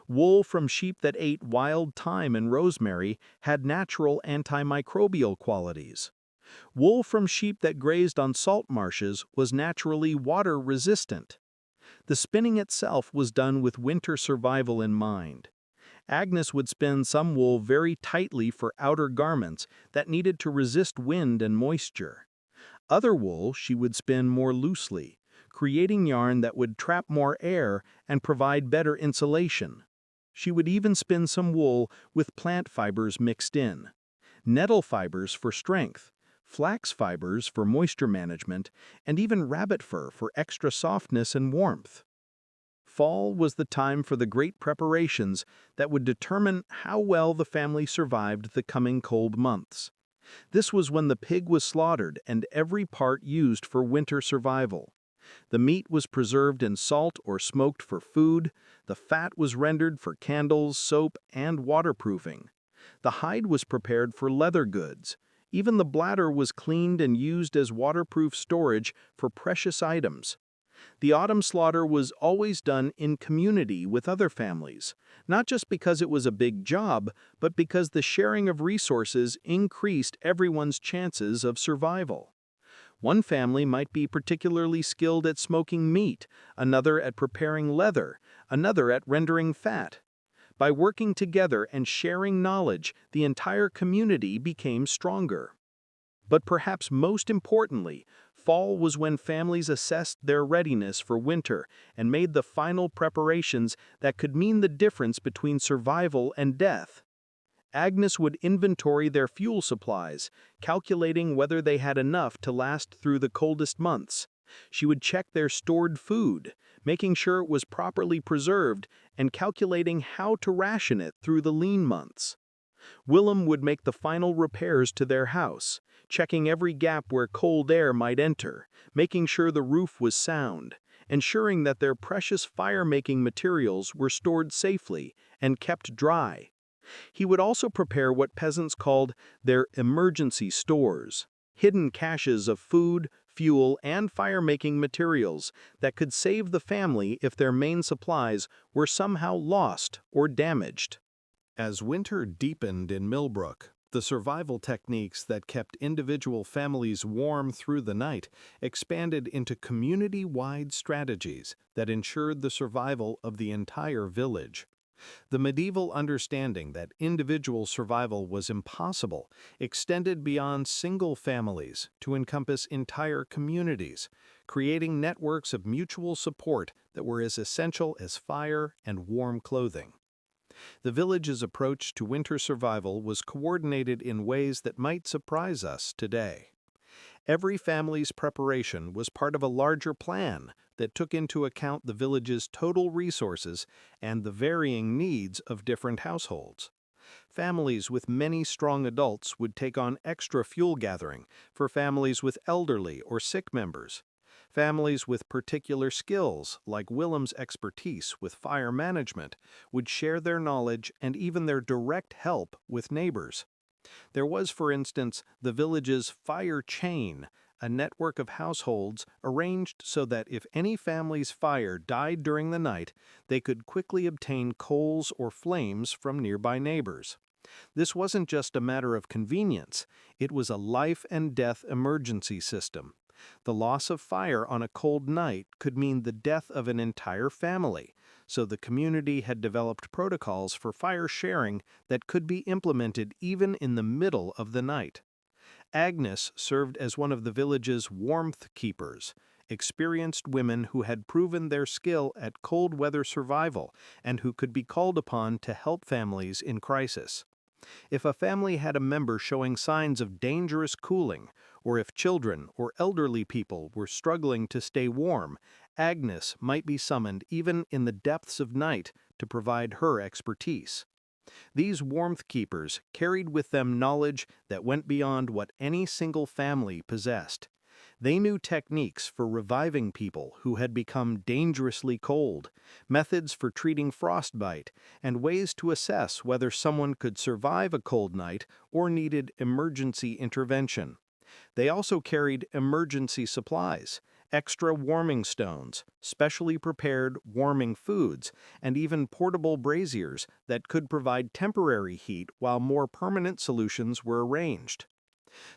Wool from sheep that ate wild thyme and rosemary had natural antimicrobial qualities. Wool from sheep that grazed on salt marshes was naturally water resistant. The spinning itself was done with winter survival in mind. Agnes would spin some wool very tightly for outer garments that needed to resist wind and moisture. Other wool she would spin more loosely, creating yarn that would trap more air and provide better insulation. She would even spin some wool with plant fibers mixed in. Nettle fibers for strength, flax fibers for moisture management, and even rabbit fur for extra softness and warmth. Fall was the time for the great preparations that would determine how well the family survived the coming cold months. This was when the pig was slaughtered and every part used for winter survival. The meat was preserved in salt or smoked for food, the fat was rendered for candles, soap, and waterproofing. The hide was prepared for leather goods. Even the bladder was cleaned and used as waterproof storage for precious items. The autumn slaughter was always done in community with other families, not just because it was a big job, but because the sharing of resources increased everyone's chances of survival. One family might be particularly skilled at smoking meat, another at preparing leather, another at rendering fat. By working together and sharing knowledge, the entire community became stronger. But perhaps most importantly, fall was when families assessed their readiness for winter and made the final preparations that could mean the difference between survival and death. Agnes would inventory their fuel supplies, calculating whether they had enough to last through the coldest months. She would check their stored food, making sure it was properly preserved and calculating how to ration it through the lean months. Willem would make the final repairs to their house, checking every gap where cold air might enter, making sure the roof was sound, ensuring that their precious fire-making materials were stored safely and kept dry. He would also prepare what peasants called their emergency stores, hidden caches of food, fuel, and fire-making materials that could save the family if their main supplies were somehow lost or damaged. As winter deepened in Millbrook, the survival techniques that kept individual families warm through the night expanded into community-wide strategies that ensured the survival of the entire village. The medieval understanding that individual survival was impossible extended beyond single families to encompass entire communities, creating networks of mutual support that were as essential as fire and warm clothing. The village's approach to winter survival was coordinated in ways that might surprise us today. Every family's preparation was part of a larger plan that took into account the village's total resources and the varying needs of different households. Families with many strong adults would take on extra fuel gathering for families with elderly or sick members. Families with particular skills, like Willem's expertise with fire management, would share their knowledge and even their direct help with neighbors. There was, for instance, the village's fire chain, a network of households arranged so that if any family's fire died during the night, they could quickly obtain coals or flames from nearby neighbors. This wasn't just a matter of convenience, it was a life and death emergency system. The loss of fire on a cold night could mean the death of an entire family, so the community had developed protocols for fire sharing that could be implemented even in the middle of the night. Agnes served as one of the village's warmth keepers, experienced women who had proven their skill at cold weather survival and who could be called upon to help families in crisis. If a family had a member showing signs of dangerous cooling, or if children or elderly people were struggling to stay warm, Agnes might be summoned even in the depths of night to provide her expertise. These warmth keepers carried with them knowledge that went beyond what any single family possessed. They knew techniques for reviving people who had become dangerously cold, methods for treating frostbite, and ways to assess whether someone could survive a cold night or needed emergency intervention. They also carried emergency supplies, extra warming stones, specially prepared warming foods, and even portable braziers that could provide temporary heat while more permanent solutions were arranged.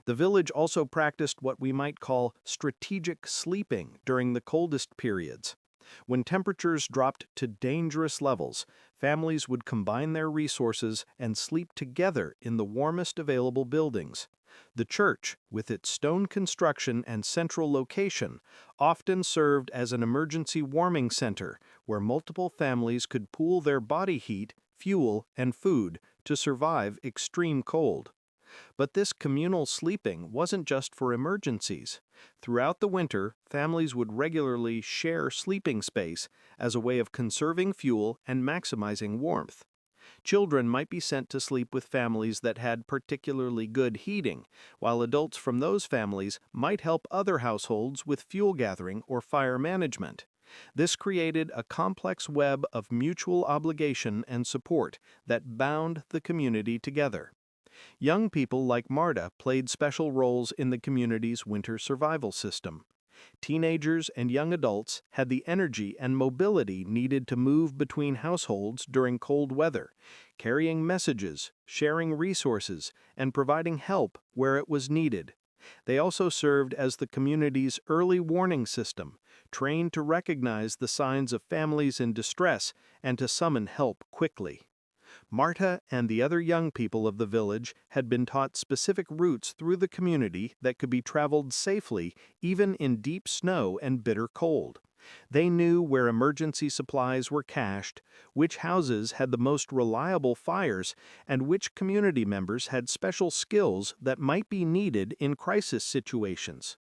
The village also practiced what we might call strategic sleeping during the coldest periods. When temperatures dropped to dangerous levels, families would combine their resources and sleep together in the warmest available buildings. The church, with its stone construction and central location, often served as an emergency warming center where multiple families could pool their body heat, fuel, and food to survive extreme cold. But this communal sleeping wasn't just for emergencies. Throughout the winter, families would regularly share sleeping space as a way of conserving fuel and maximizing warmth. Children might be sent to sleep with families that had particularly good heating, while adults from those families might help other households with fuel gathering or fire management. This created a complex web of mutual obligation and support that bound the community together. Young people like Marta played special roles in the community's winter survival system. Teenagers and young adults had the energy and mobility needed to move between households during cold weather, carrying messages, sharing resources, and providing help where it was needed. They also served as the community's early warning system, trained to recognize the signs of families in distress and to summon help quickly. Marta and the other young people of the village had been taught specific routes through the community that could be traveled safely even in deep snow and bitter cold. They knew where emergency supplies were cached, which houses had the most reliable fires, and which community members had special skills that might be needed in crisis situations.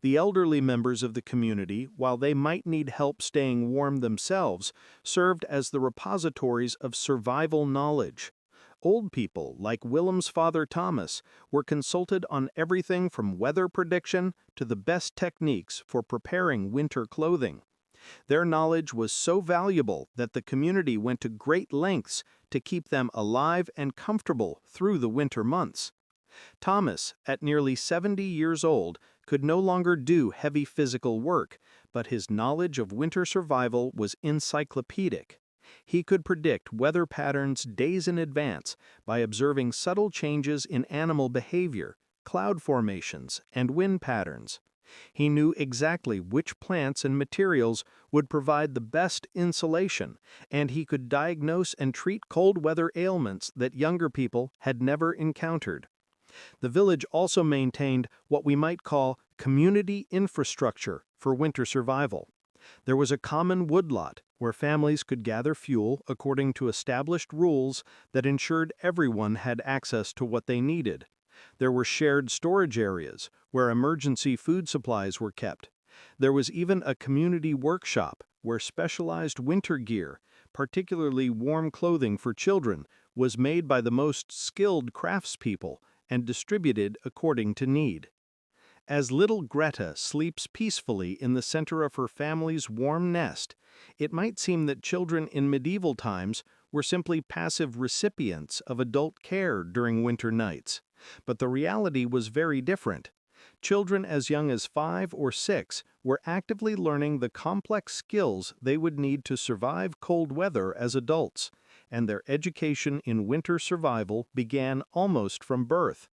The elderly members of the community, while they might need help staying warm themselves, served as the repositories of survival knowledge. Old people, like Willem's father Thomas, were consulted on everything from weather prediction to the best techniques for preparing winter clothing. Their knowledge was so valuable that the community went to great lengths to keep them alive and comfortable through the winter months. Thomas, at nearly 70 years old, could no longer do heavy physical work, but his knowledge of winter survival was encyclopedic. He could predict weather patterns days in advance by observing subtle changes in animal behavior, cloud formations, and wind patterns. He knew exactly which plants and materials would provide the best insulation, and he could diagnose and treat cold weather ailments that younger people had never encountered. The village also maintained what we might call community infrastructure for winter survival. There was a common woodlot where families could gather fuel according to established rules that ensured everyone had access to what they needed. There were shared storage areas where emergency food supplies were kept. There was even a community workshop where specialized winter gear, particularly warm clothing for children, was made by the most skilled craftspeople and distributed according to need. As little Greta sleeps peacefully in the center of her family's warm nest, it might seem that children in medieval times were simply passive recipients of adult care during winter nights. But the reality was very different. Children as young as 5 or 6 were actively learning the complex skills they would need to survive cold weather as adults, and their education in winter survival began almost from birth.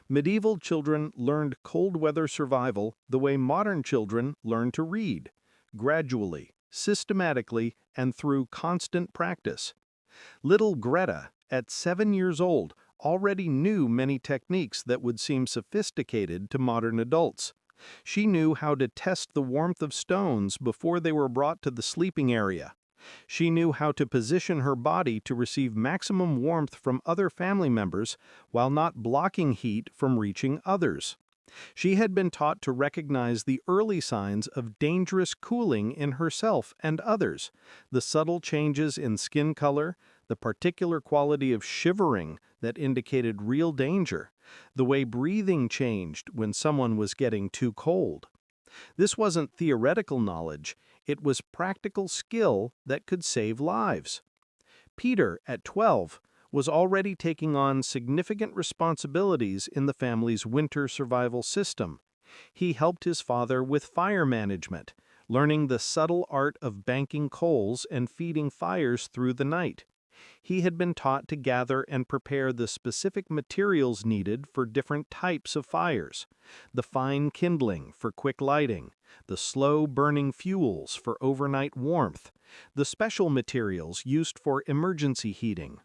Medieval children learned cold weather survival the way modern children learn to read, gradually, systematically, and through constant practice. Little Greta, at 7 years old, already knew many techniques that would seem sophisticated to modern adults. She knew how to test the warmth of stones before they were brought to the sleeping area. She knew how to position her body to receive maximum warmth from other family members while not blocking heat from reaching others. She had been taught to recognize the early signs of dangerous cooling in herself and others, the subtle changes in skin color, the particular quality of shivering that indicated real danger, the way breathing changed when someone was getting too cold. This wasn't theoretical knowledge, it was practical skill that could save lives. Peter, at 12, was already taking on significant responsibilities in the family's winter survival system. He helped his father with fire management, learning the subtle art of banking coals and feeding fires through the night. He had been taught to gather and prepare the specific materials needed for different types of fires, the fine kindling for quick lighting, the slow-burning fuels for overnight warmth, the special materials used for emergency heating.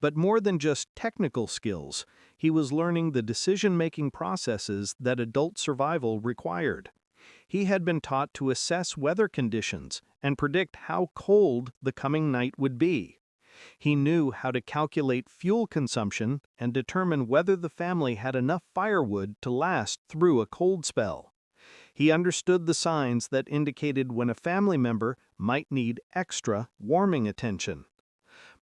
But more than just technical skills, he was learning the decision-making processes that adult survival required. He had been taught to assess weather conditions and predict how cold the coming night would be. He knew how to calculate fuel consumption and determine whether the family had enough firewood to last through a cold spell. He understood the signs that indicated when a family member might need extra warming attention.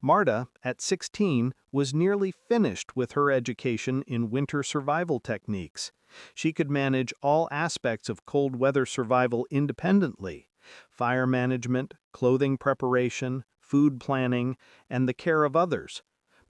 Marta, at 16, was nearly finished with her education in winter survival techniques. She could manage all aspects of cold weather survival independently: fire management, clothing preparation, food planning, and the care of others.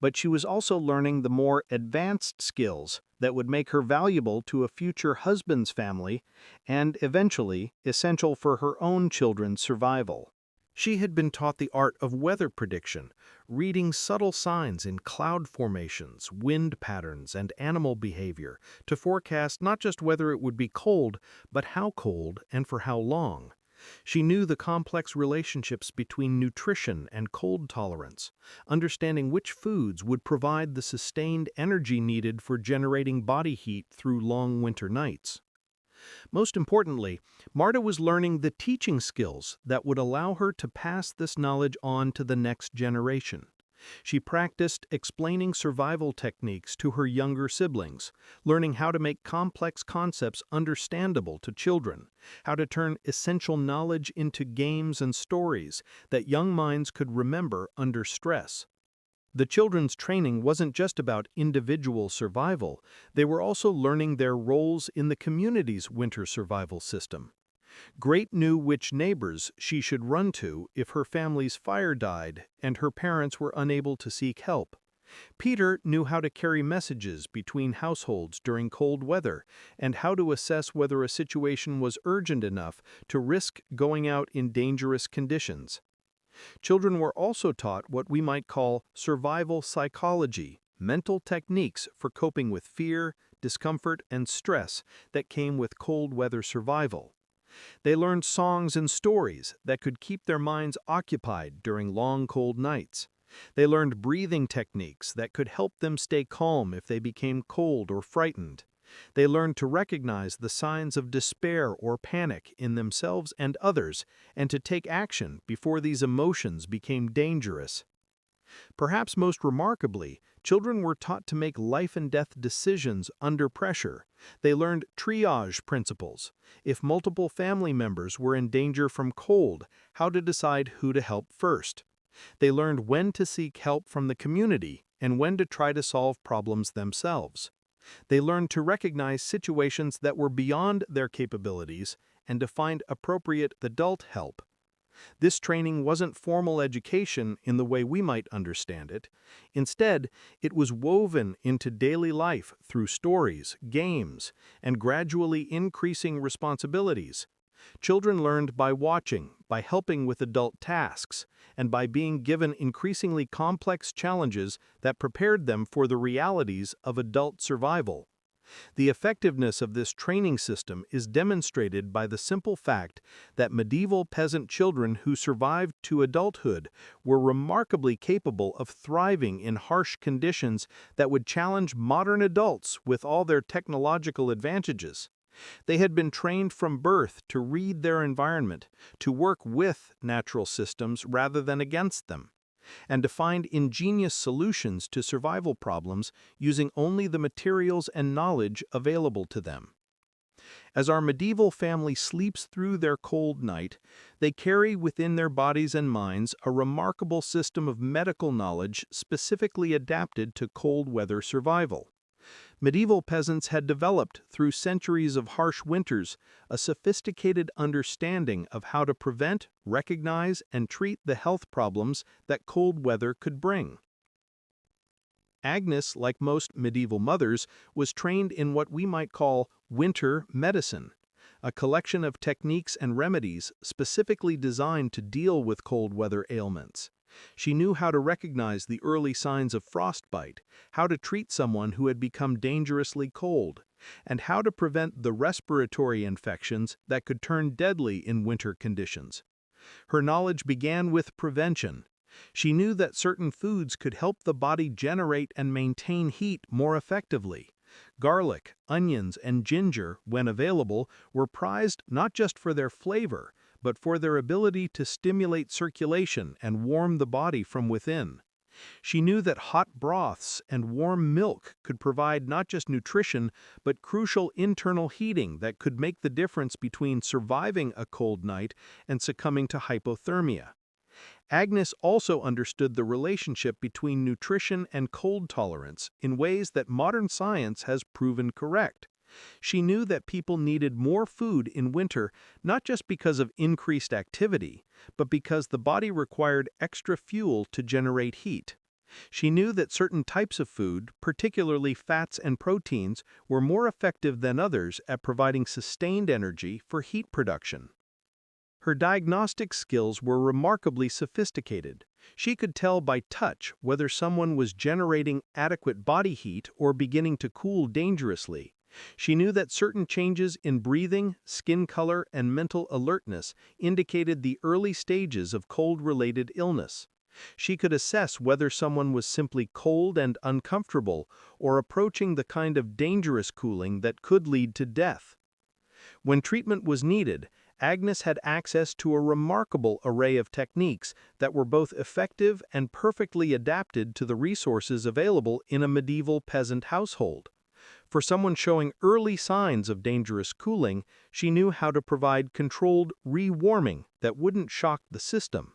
but she was also learning the more advanced skills that would make her valuable to a future husband's family and, eventually, essential for her own children's survival. She had been taught the art of weather prediction, reading subtle signs in cloud formations, wind patterns, and animal behavior to forecast not just whether it would be cold, but how cold and for how long. She knew the complex relationships between nutrition and cold tolerance, understanding which foods would provide the sustained energy needed for generating body heat through long winter nights. Most importantly, Marta was learning the teaching skills that would allow her to pass this knowledge on to the next generation. She practiced explaining survival techniques to her younger siblings, learning how to make complex concepts understandable to children, how to turn essential knowledge into games and stories that young minds could remember under stress. The children's training wasn't just about individual survival, they were also learning their roles in the community's winter survival system. Great knew which neighbors she should run to if her family's fire died and her parents were unable to seek help. Peter knew how to carry messages between households during cold weather and how to assess whether a situation was urgent enough to risk going out in dangerous conditions. Children were also taught what we might call survival psychology, mental techniques for coping with fear, discomfort, and stress that came with cold weather survival. They learned songs and stories that could keep their minds occupied during long cold nights. They learned breathing techniques that could help them stay calm if they became cold or frightened. They learned to recognize the signs of despair or panic in themselves and others, and to take action before these emotions became dangerous. Perhaps most remarkably, children were taught to make life and death decisions under pressure. They learned triage principles. If multiple family members were in danger from cold, how to decide who to help first. They learned when to seek help from the community and when to try to solve problems themselves. They learned to recognize situations that were beyond their capabilities and to find appropriate adult help. This training wasn't formal education in the way we might understand it. Instead, it was woven into daily life through stories, games, and gradually increasing responsibilities. Children learned by watching, by helping with adult tasks, and by being given increasingly complex challenges that prepared them for the realities of adult survival. The effectiveness of this training system is demonstrated by the simple fact that medieval peasant children who survived to adulthood were remarkably capable of thriving in harsh conditions that would challenge modern adults with all their technological advantages. They had been trained from birth to read their environment, to work with natural systems rather than against them, and to find ingenious solutions to survival problems using only the materials and knowledge available to them. As our medieval family sleeps through their cold night, they carry within their bodies and minds a remarkable system of medical knowledge specifically adapted to cold weather survival. Medieval peasants had developed, through centuries of harsh winters, a sophisticated understanding of how to prevent, recognize, and treat the health problems that cold weather could bring. Agnes, like most medieval mothers, was trained in what we might call winter medicine, a collection of techniques and remedies specifically designed to deal with cold weather ailments. She knew how to recognize the early signs of frostbite, how to treat someone who had become dangerously cold, and how to prevent the respiratory infections that could turn deadly in winter conditions. Her knowledge began with prevention. She knew that certain foods could help the body generate and maintain heat more effectively. Garlic, onions, and ginger, when available, were prized not just for their flavor, but for their ability to stimulate circulation and warm the body from within. She knew that hot broths and warm milk could provide not just nutrition, but crucial internal heating that could make the difference between surviving a cold night and succumbing to hypothermia. Agnes also understood the relationship between nutrition and cold tolerance in ways that modern science has proven correct. She knew that people needed more food in winter not just because of increased activity, but because the body required extra fuel to generate heat. She knew that certain types of food, particularly fats and proteins, were more effective than others at providing sustained energy for heat production. Her diagnostic skills were remarkably sophisticated. She could tell by touch whether someone was generating adequate body heat or beginning to cool dangerously. She knew that certain changes in breathing, skin color, and mental alertness indicated the early stages of cold-related illness. She could assess whether someone was simply cold and uncomfortable or approaching the kind of dangerous cooling that could lead to death. When treatment was needed, Agnes had access to a remarkable array of techniques that were both effective and perfectly adapted to the resources available in a medieval peasant household. For someone showing early signs of dangerous cooling, she knew how to provide controlled rewarming that wouldn't shock the system.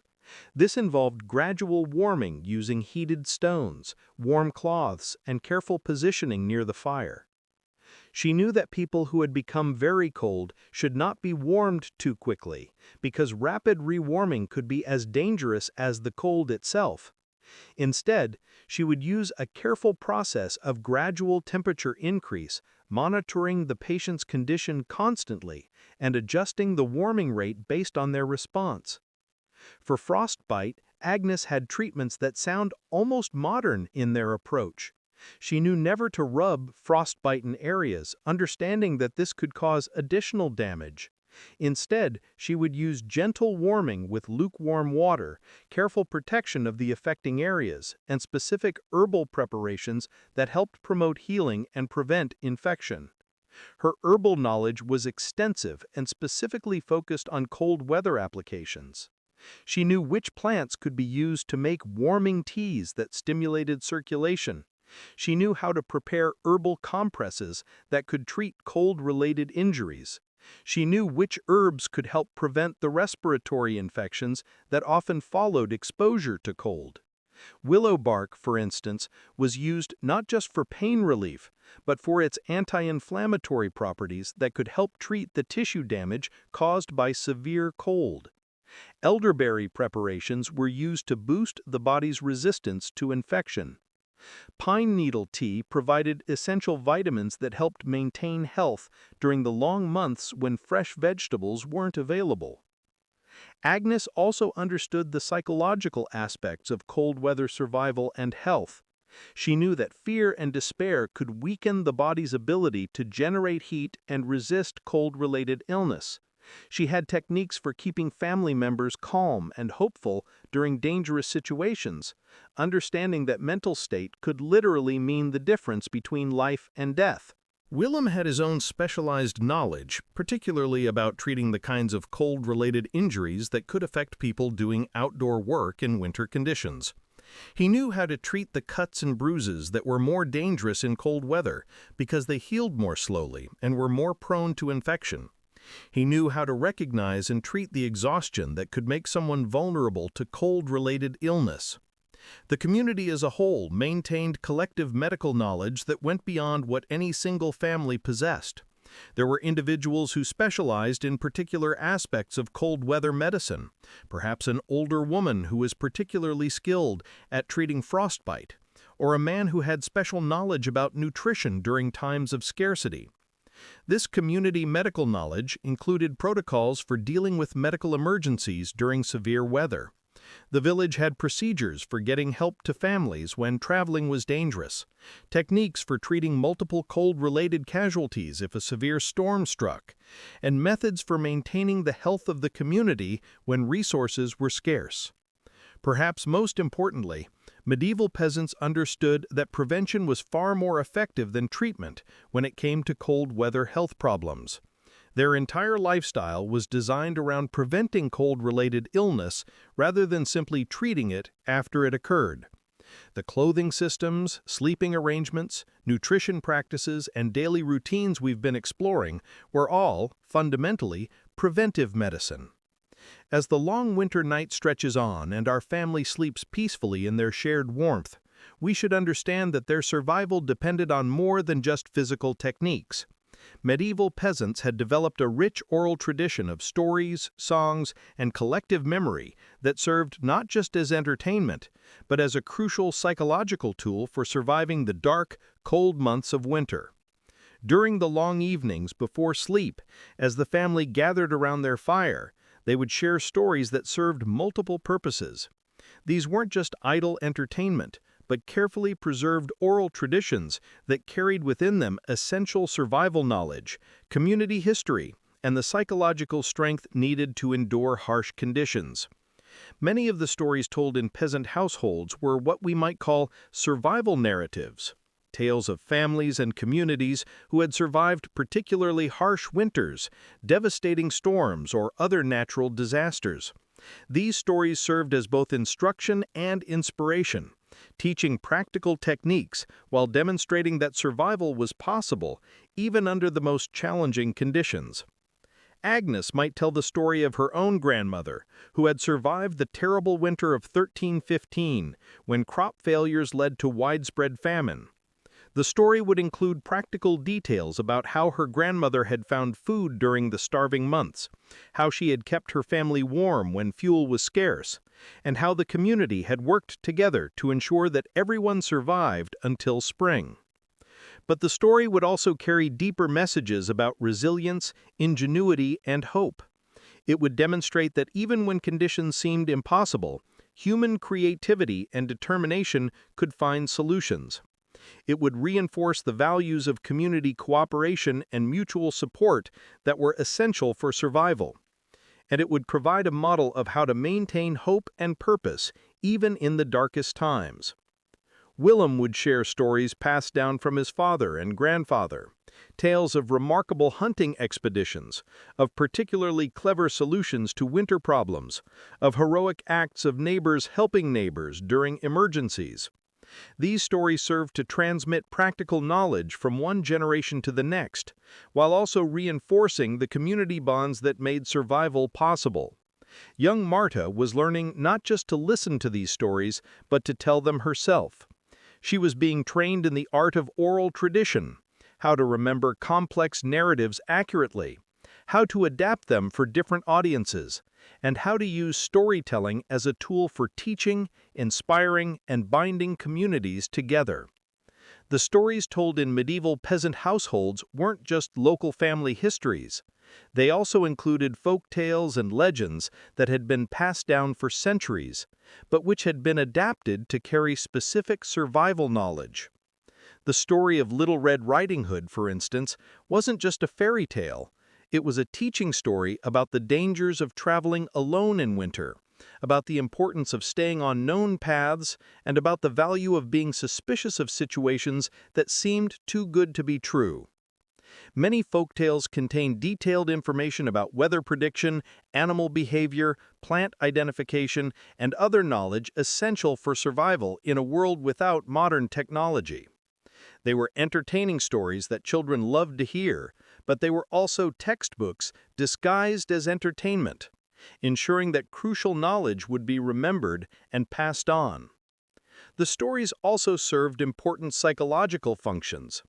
This involved gradual warming using heated stones, warm cloths, and careful positioning near the fire. She knew that people who had become very cold should not be warmed too quickly, because rapid rewarming could be as dangerous as the cold itself. Instead, she would use a careful process of gradual temperature increase, monitoring the patient's condition constantly and adjusting the warming rate based on their response. For frostbite, Agnes had treatments that sound almost modern in their approach. She knew never to rub frostbitten areas, understanding that this could cause additional damage. Instead, she would use gentle warming with lukewarm water, careful protection of the affecting areas, and specific herbal preparations that helped promote healing and prevent infection. Her herbal knowledge was extensive and specifically focused on cold weather applications. She knew which plants could be used to make warming teas that stimulated circulation. She knew how to prepare herbal compresses that could treat cold-related injuries. She knew which herbs could help prevent the respiratory infections that often followed exposure to cold. Willow bark, for instance, was used not just for pain relief, but for its anti-inflammatory properties that could help treat the tissue damage caused by severe cold. Elderberry preparations were used to boost the body's resistance to infection. Pine needle tea provided essential vitamins that helped maintain health during the long months when fresh vegetables weren't available. Agnes also understood the psychological aspects of cold weather survival and health. She knew that fear and despair could weaken the body's ability to generate heat and resist cold-related illness. She had techniques for keeping family members calm and hopeful during dangerous situations, understanding that mental state could literally mean the difference between life and death. Willem had his own specialized knowledge, particularly about treating the kinds of cold-related injuries that could affect people doing outdoor work in winter conditions. He knew how to treat the cuts and bruises that were more dangerous in cold weather because they healed more slowly and were more prone to infection. He knew how to recognize and treat the exhaustion that could make someone vulnerable to cold-related illness. The community as a whole maintained collective medical knowledge that went beyond what any single family possessed. There were individuals who specialized in particular aspects of cold weather medicine, perhaps an older woman who was particularly skilled at treating frostbite, or a man who had special knowledge about nutrition during times of scarcity. This community medical knowledge included protocols for dealing with medical emergencies during severe weather. The village had procedures for getting help to families when traveling was dangerous, techniques for treating multiple cold-related casualties if a severe storm struck, and methods for maintaining the health of the community when resources were scarce. Perhaps most importantly, medieval peasants understood that prevention was far more effective than treatment when it came to cold weather health problems. Their entire lifestyle was designed around preventing cold-related illness rather than simply treating it after it occurred. The clothing systems, sleeping arrangements, nutrition practices, and daily routines we've been exploring were all, fundamentally, preventive medicine. As the long winter night stretches on and our family sleeps peacefully in their shared warmth, we should understand that their survival depended on more than just physical techniques. Medieval peasants had developed a rich oral tradition of stories, songs, and collective memory that served not just as entertainment, but as a crucial psychological tool for surviving the dark, cold months of winter. During the long evenings before sleep, as the family gathered around their fire, they would share stories that served multiple purposes. These weren't just idle entertainment, but carefully preserved oral traditions that carried within them essential survival knowledge, community history, and the psychological strength needed to endure harsh conditions. Many of the stories told in peasant households were what we might call survival narratives, tales of families and communities who had survived particularly harsh winters, devastating storms, or other natural disasters. These stories served as both instruction and inspiration, teaching practical techniques while demonstrating that survival was possible even under the most challenging conditions. Agnes might tell the story of her own grandmother, who had survived the terrible winter of 1315, when crop failures led to widespread famine. The story would include practical details about how her grandmother had found food during the starving months, how she had kept her family warm when fuel was scarce, and how the community had worked together to ensure that everyone survived until spring. But the story would also carry deeper messages about resilience, ingenuity, and hope. It would demonstrate that even when conditions seemed impossible, human creativity and determination could find solutions. It would reinforce the values of community cooperation and mutual support that were essential for survival. And it would provide a model of how to maintain hope and purpose even in the darkest times. Willem would share stories passed down from his father and grandfather, tales of remarkable hunting expeditions, of particularly clever solutions to winter problems, of heroic acts of neighbors helping neighbors during emergencies. These stories serve to transmit practical knowledge from one generation to the next, while also reinforcing the community bonds that made survival possible. Young Marta was learning not just to listen to these stories, but to tell them herself. She was being trained in the art of oral tradition, how to remember complex narratives accurately, how to adapt them for different audiences, and how to use storytelling as a tool for teaching, inspiring, and binding communities together. The stories told in medieval peasant households weren't just local family histories. They also included folk tales and legends that had been passed down for centuries, but which had been adapted to carry specific survival knowledge. The story of Little Red Riding Hood, for instance, wasn't just a fairy tale. It was a teaching story about the dangers of traveling alone in winter, about the importance of staying on known paths, and about the value of being suspicious of situations that seemed too good to be true. Many folktales contain detailed information about weather prediction, animal behavior, plant identification, and other knowledge essential for survival in a world without modern technology. They were entertaining stories that children loved to hear, but they were also textbooks disguised as entertainment, ensuring that crucial knowledge would be remembered and passed on. The stories also served important psychological functions.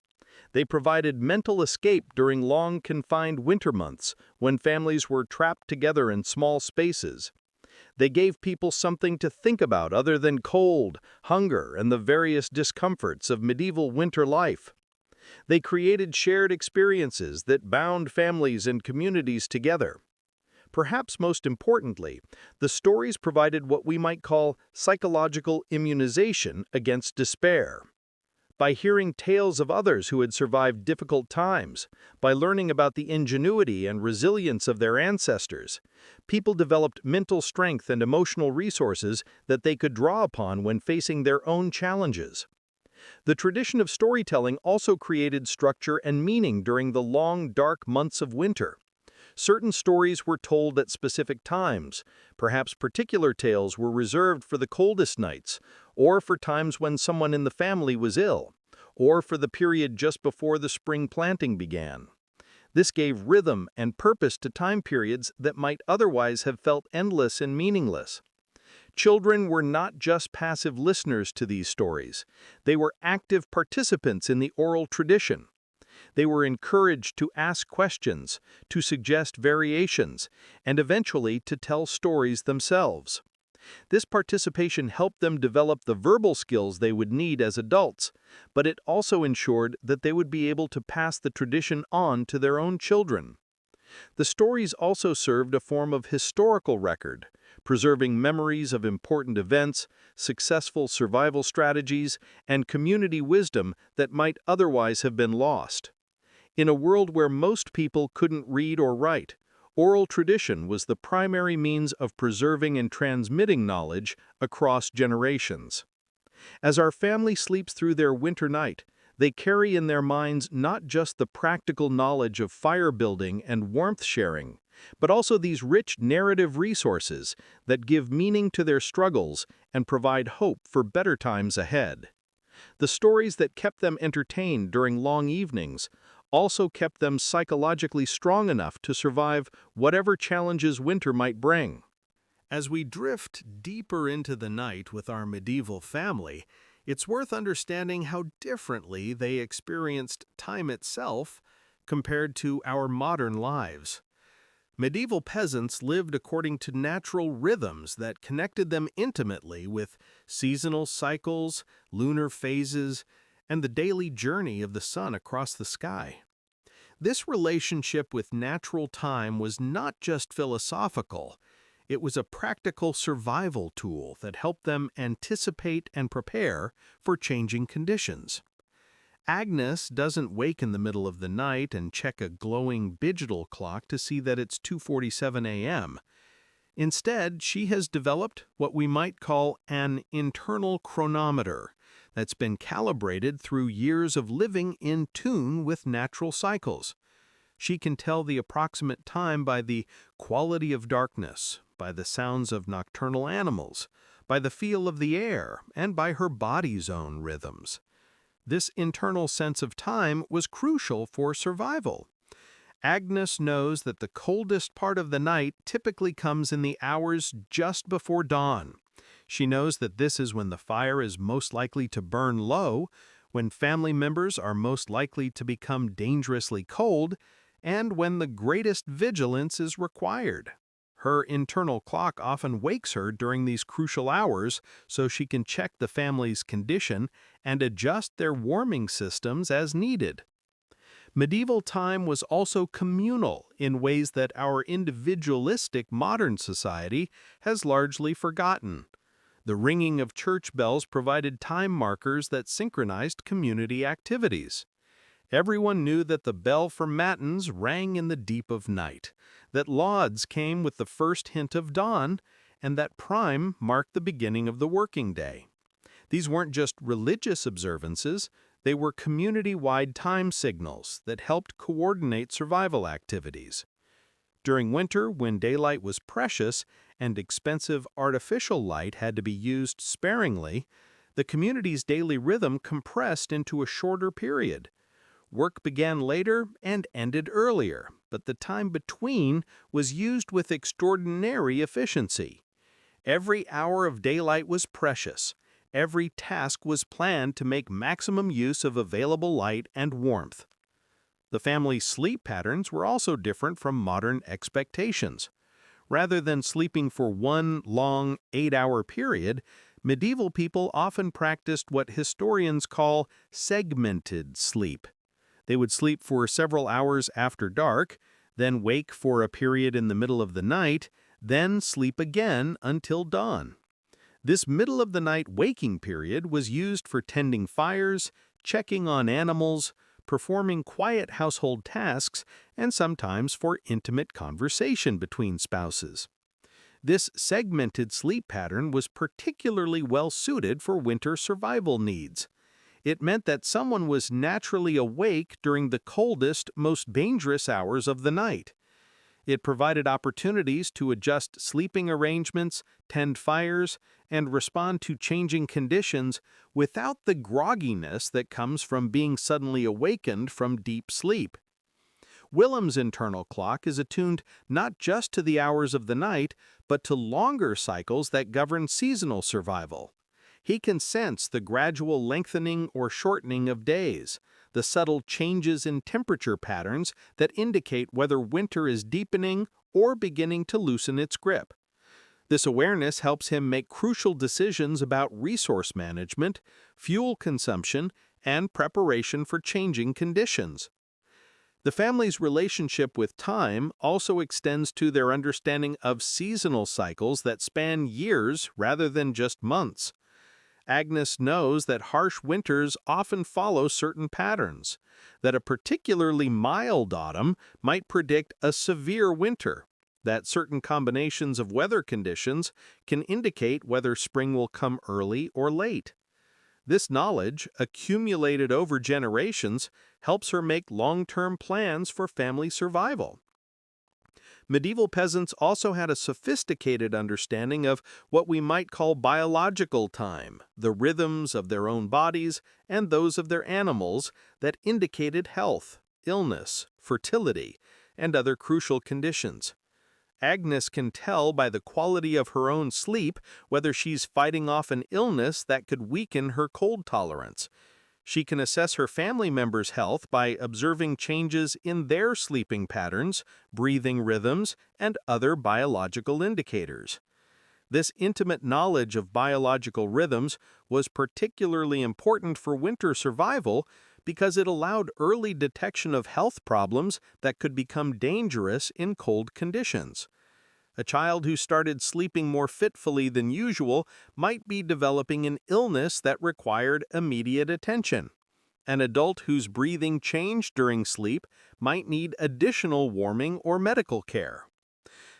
They provided mental escape during long confined winter months when families were trapped together in small spaces. They gave people something to think about other than cold, hunger, and the various discomforts of medieval winter life. They created shared experiences that bound families and communities together. Perhaps most importantly, the stories provided what we might call psychological immunization against despair. By hearing tales of others who had survived difficult times, by learning about the ingenuity and resilience of their ancestors, people developed mental strength and emotional resources that they could draw upon when facing their own challenges. The tradition of storytelling also created structure and meaning during the long, dark months of winter. Certain stories were told at specific times. Perhaps particular tales were reserved for the coldest nights, or for times when someone in the family was ill, or for the period just before the spring planting began. This gave rhythm and purpose to time periods that might otherwise have felt endless and meaningless. Children were not just passive listeners to these stories. They were active participants in the oral tradition. They were encouraged to ask questions, to suggest variations, and eventually to tell stories themselves. This participation helped them develop the verbal skills they would need as adults, but it also ensured that they would be able to pass the tradition on to their own children. The stories also served a form of historical record, preserving memories of important events, successful survival strategies, and community wisdom that might otherwise have been lost. In a world where most people couldn't read or write, oral tradition was the primary means of preserving and transmitting knowledge across generations. As our family sleeps through their winter night, they carry in their minds not just the practical knowledge of fire building and warmth sharing, but also these rich narrative resources that give meaning to their struggles and provide hope for better times ahead. The stories that kept them entertained during long evenings also kept them psychologically strong enough to survive whatever challenges winter might bring. As we drift deeper into the night with our medieval family, it's worth understanding how differently they experienced time itself compared to our modern lives. Medieval peasants lived according to natural rhythms that connected them intimately with seasonal cycles, lunar phases, and the daily journey of the sun across the sky. This relationship with natural time was not just philosophical, it was a practical survival tool that helped them anticipate and prepare for changing conditions. Agnes doesn't wake in the middle of the night and check a glowing digital clock to see that it's 2:47 a.m. Instead, she has developed what we might call an internal chronometer that's been calibrated through years of living in tune with natural cycles. She can tell the approximate time by the quality of darkness, by the sounds of nocturnal animals, by the feel of the air, and by her body's own rhythms. This internal sense of time was crucial for survival. Agnes knows that the coldest part of the night typically comes in the hours just before dawn. She knows that this is when the fire is most likely to burn low, when family members are most likely to become dangerously cold, and when the greatest vigilance is required. Her internal clock often wakes her during these crucial hours so she can check the family's condition and adjust their warming systems as needed. Medieval time was also communal in ways that our individualistic modern society has largely forgotten. The ringing of church bells provided time markers that synchronized community activities. Everyone knew that the bell for matins rang in the deep of night, that lauds came with the first hint of dawn, and that prime marked the beginning of the working day. These weren't just religious observances, they were community-wide time signals that helped coordinate survival activities. During winter, when daylight was precious and expensive artificial light had to be used sparingly, the community's daily rhythm compressed into a shorter period. Work began later and ended earlier, but the time between was used with extraordinary efficiency. Every hour of daylight was precious. Every task was planned to make maximum use of available light and warmth. The family's sleep patterns were also different from modern expectations. Rather than sleeping for one long 8-hour period, medieval people often practiced what historians call segmented sleep. They would sleep for several hours after dark, then wake for a period in the middle of the night, then sleep again until dawn. This middle-of-the-night waking period was used for tending fires, checking on animals, performing quiet household tasks, and sometimes for intimate conversation between spouses. This segmented sleep pattern was particularly well-suited for winter survival needs. It meant that someone was naturally awake during the coldest, most dangerous hours of the night. It provided opportunities to adjust sleeping arrangements, tend fires, and respond to changing conditions without the grogginess that comes from being suddenly awakened from deep sleep. Willem's internal clock is attuned not just to the hours of the night, but to longer cycles that govern seasonal survival. He can sense the gradual lengthening or shortening of days, the subtle changes in temperature patterns that indicate whether winter is deepening or beginning to loosen its grip. This awareness helps him make crucial decisions about resource management, fuel consumption, and preparation for changing conditions. The family's relationship with time also extends to their understanding of seasonal cycles that span years rather than just months. Agnes knows that harsh winters often follow certain patterns, that a particularly mild autumn might predict a severe winter, that certain combinations of weather conditions can indicate whether spring will come early or late. This knowledge, accumulated over generations, helps her make long-term plans for family survival. Medieval peasants also had a sophisticated understanding of what we might call biological time, the rhythms of their own bodies and those of their animals that indicated health, illness, fertility, and other crucial conditions. Agnes can tell by the quality of her own sleep whether she's fighting off an illness that could weaken her cold tolerance. She can assess her family members' health by observing changes in their sleeping patterns, breathing rhythms, and other biological indicators. This intimate knowledge of biological rhythms was particularly important for winter survival because it allowed early detection of health problems that could become dangerous in cold conditions. A child who started sleeping more fitfully than usual might be developing an illness that required immediate attention. An adult whose breathing changed during sleep might need additional warming or medical care.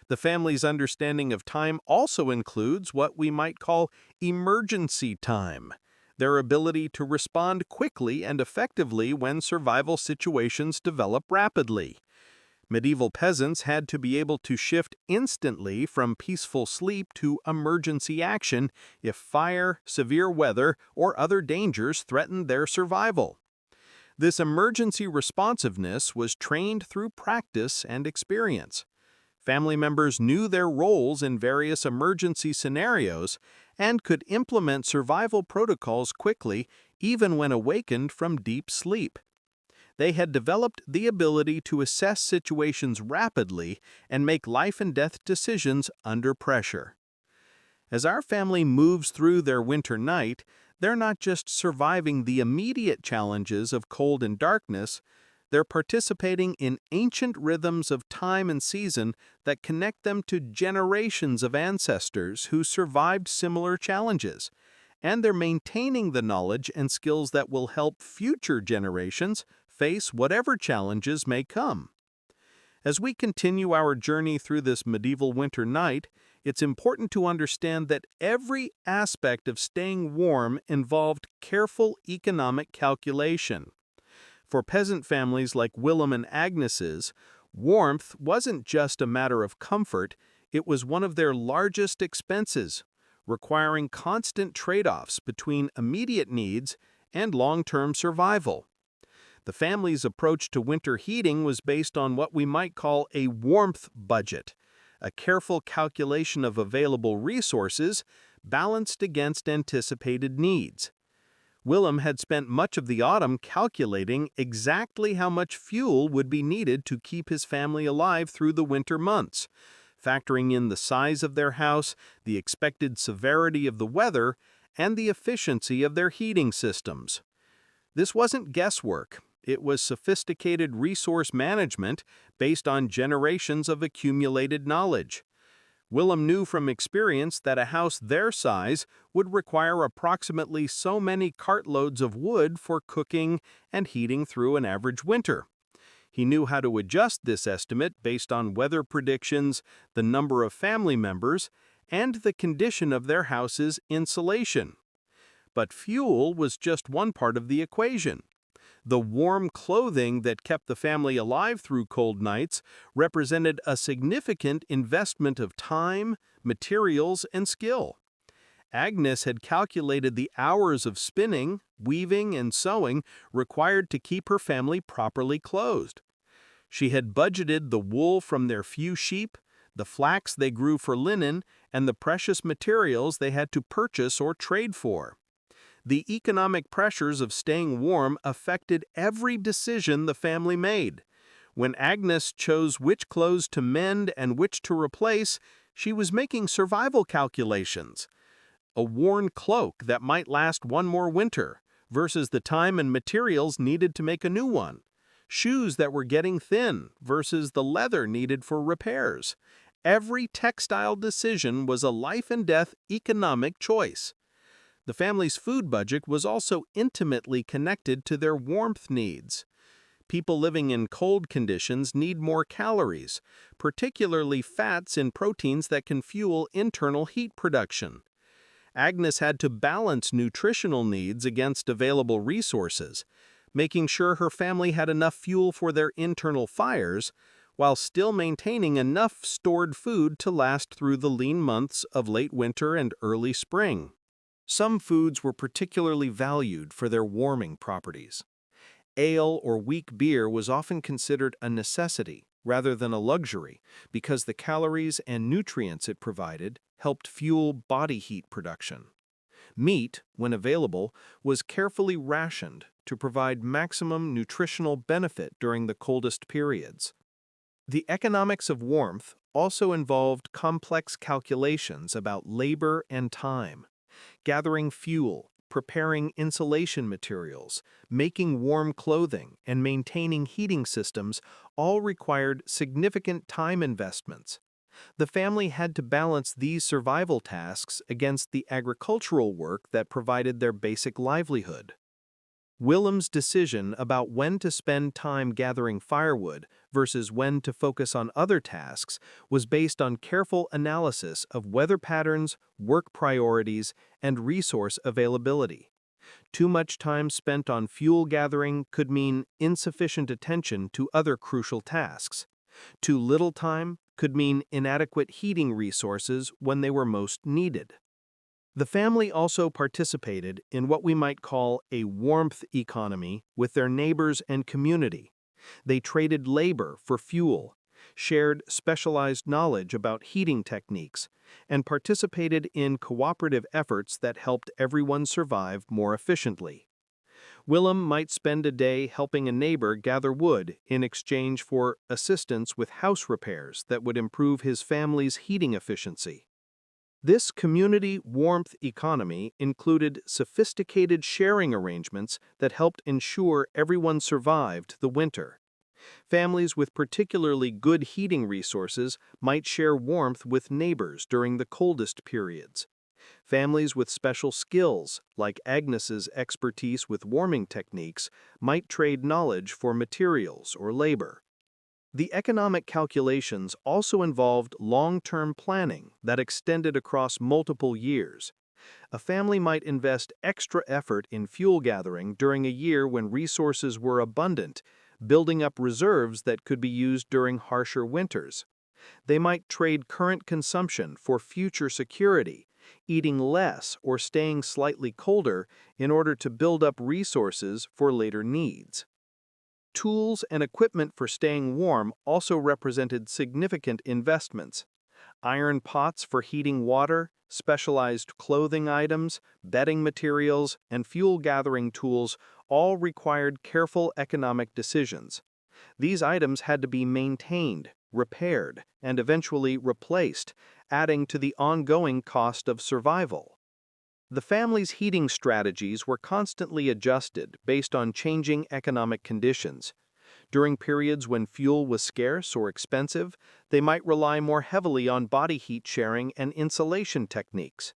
The family's understanding of time also includes what we might call emergency time, their ability to respond quickly and effectively when survival situations develop rapidly. Medieval peasants had to be able to shift instantly from peaceful sleep to emergency action if fire, severe weather, or other dangers threatened their survival. This emergency responsiveness was trained through practice and experience. Family members knew their roles in various emergency scenarios and could implement survival protocols quickly even when awakened from deep sleep. They had developed the ability to assess situations rapidly and make life-and-death decisions under pressure. As our family moves through their winter night, they're not just surviving the immediate challenges of cold and darkness, they're participating in ancient rhythms of time and season that connect them to generations of ancestors who survived similar challenges, and they're maintaining the knowledge and skills that will help future generations face whatever challenges may come. As we continue our journey through this medieval winter night, it's important to understand that every aspect of staying warm involved careful economic calculation. For peasant families like Willem and Agnes's, warmth wasn't just a matter of comfort, it was one of their largest expenses, requiring constant trade-offs between immediate needs and long-term survival. The family's approach to winter heating was based on what we might call a warmth budget, a careful calculation of available resources balanced against anticipated needs. Willem had spent much of the autumn calculating exactly how much fuel would be needed to keep his family alive through the winter months, factoring in the size of their house, the expected severity of the weather, and the efficiency of their heating systems. This wasn't guesswork. It was sophisticated resource management based on generations of accumulated knowledge. Willem knew from experience that a house their size would require approximately so many cartloads of wood for cooking and heating through an average winter. He knew how to adjust this estimate based on weather predictions, the number of family members, and the condition of their house's insulation. But fuel was just one part of the equation. The warm clothing that kept the family alive through cold nights represented a significant investment of time, materials, and skill. Agnes had calculated the hours of spinning, weaving, and sewing required to keep her family properly clothed. She had budgeted the wool from their few sheep, the flax they grew for linen, and the precious materials they had to purchase or trade for. The economic pressures of staying warm affected every decision the family made. When Agnes chose which clothes to mend and which to replace, she was making survival calculations. A worn cloak that might last one more winter versus the time and materials needed to make a new one. Shoes that were getting thin versus the leather needed for repairs. Every textile decision was a life and death economic choice. The family's food budget was also intimately connected to their warmth needs. People living in cold conditions need more calories, particularly fats and proteins that can fuel internal heat production. Agnes had to balance nutritional needs against available resources, making sure her family had enough fuel for their internal fires, while still maintaining enough stored food to last through the lean months of late winter and early spring. Some foods were particularly valued for their warming properties. Ale or weak beer was often considered a necessity rather than a luxury because the calories and nutrients it provided helped fuel body heat production. Meat, when available, was carefully rationed to provide maximum nutritional benefit during the coldest periods. The economics of warmth also involved complex calculations about labor and time. Gathering fuel, preparing insulation materials, making warm clothing, and maintaining heating systems all required significant time investments. The family had to balance these survival tasks against the agricultural work that provided their basic livelihood. Willem's decision about when to spend time gathering firewood versus when to focus on other tasks was based on careful analysis of weather patterns, work priorities, and resource availability. Too much time spent on fuel gathering could mean insufficient attention to other crucial tasks. Too little time could mean inadequate heating resources when they were most needed. The family also participated in what we might call a warmth economy with their neighbors and community. They traded labor for fuel, shared specialized knowledge about heating techniques, and participated in cooperative efforts that helped everyone survive more efficiently. Willem might spend a day helping a neighbor gather wood in exchange for assistance with house repairs that would improve his family's heating efficiency. This community warmth economy included sophisticated sharing arrangements that helped ensure everyone survived the winter. Families with particularly good heating resources might share warmth with neighbors during the coldest periods. Families with special skills, like Agnes's expertise with warming techniques, might trade knowledge for materials or labor. The economic calculations also involved long-term planning that extended across multiple years. A family might invest extra effort in fuel gathering during a year when resources were abundant, building up reserves that could be used during harsher winters. They might trade current consumption for future security, eating less or staying slightly colder in order to build up resources for later needs. Tools and equipment for staying warm also represented significant investments. Iron pots for heating water, specialized clothing items, bedding materials, and fuel-gathering tools all required careful economic decisions. These items had to be maintained, repaired, and eventually replaced, adding to the ongoing cost of survival. The family's heating strategies were constantly adjusted based on changing economic conditions. During periods when fuel was scarce or expensive, they might rely more heavily on body heat sharing and insulation techniques.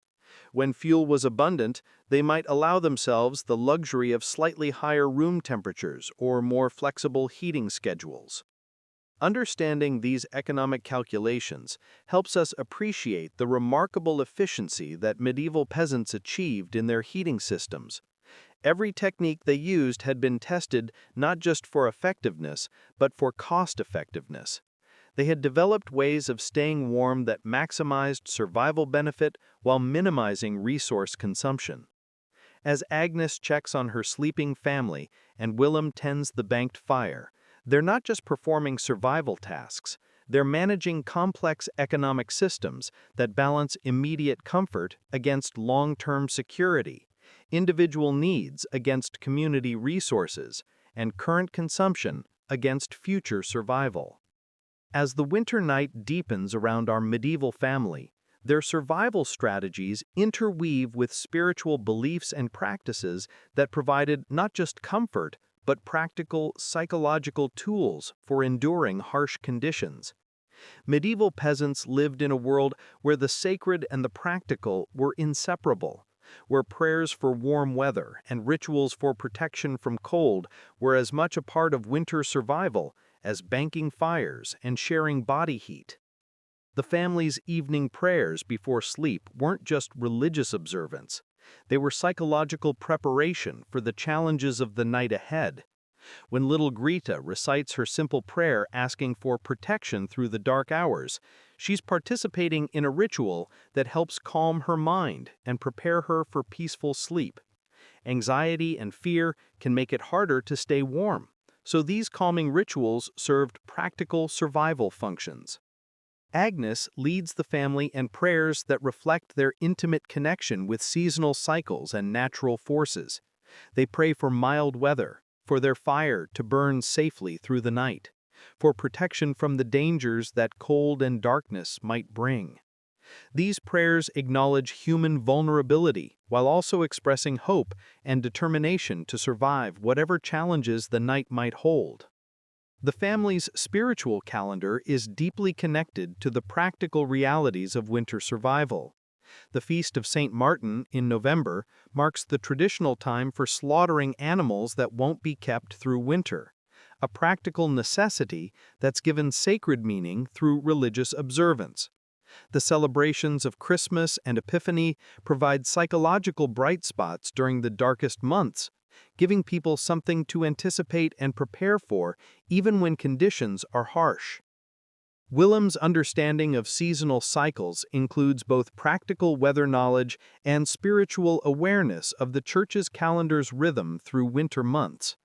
When fuel was abundant, they might allow themselves the luxury of slightly higher room temperatures or more flexible heating schedules. Understanding these economic calculations helps us appreciate the remarkable efficiency that medieval peasants achieved in their heating systems. Every technique they used had been tested not just for effectiveness, but for cost-effectiveness. They had developed ways of staying warm that maximized survival benefit while minimizing resource consumption. As Agnes checks on her sleeping family and Willem tends the banked fire, they're not just performing survival tasks, they're managing complex economic systems that balance immediate comfort against long-term security, individual needs against community resources, and current consumption against future survival. As the winter night deepens around our medieval family, their survival strategies interweave with spiritual beliefs and practices that provided not just comfort, but practical psychological tools for enduring harsh conditions. Medieval peasants lived in a world where the sacred and the practical were inseparable, where prayers for warm weather and rituals for protection from cold were as much a part of winter survival as banking fires and sharing body heat. The family's evening prayers before sleep weren't just religious observance. They were psychological preparation for the challenges of the night ahead. When little Greta recites her simple prayer asking for protection through the dark hours, she's participating in a ritual that helps calm her mind and prepare her for peaceful sleep. Anxiety and fear can make it harder to stay warm, so these calming rituals served practical survival functions. Agnes leads the family in prayers that reflect their intimate connection with seasonal cycles and natural forces. They pray for mild weather, for their fire to burn safely through the night, for protection from the dangers that cold and darkness might bring. These prayers acknowledge human vulnerability while also expressing hope and determination to survive whatever challenges the night might hold. The family's spiritual calendar is deeply connected to the practical realities of winter survival. The Feast of St. Martin in November marks the traditional time for slaughtering animals that won't be kept through winter, a practical necessity that's given sacred meaning through religious observance. The celebrations of Christmas and Epiphany provide psychological bright spots during the darkest months, giving people something to anticipate and prepare for even when conditions are harsh. Willem's understanding of seasonal cycles includes both practical weather knowledge and spiritual awareness of the Church's calendar's rhythm through winter months.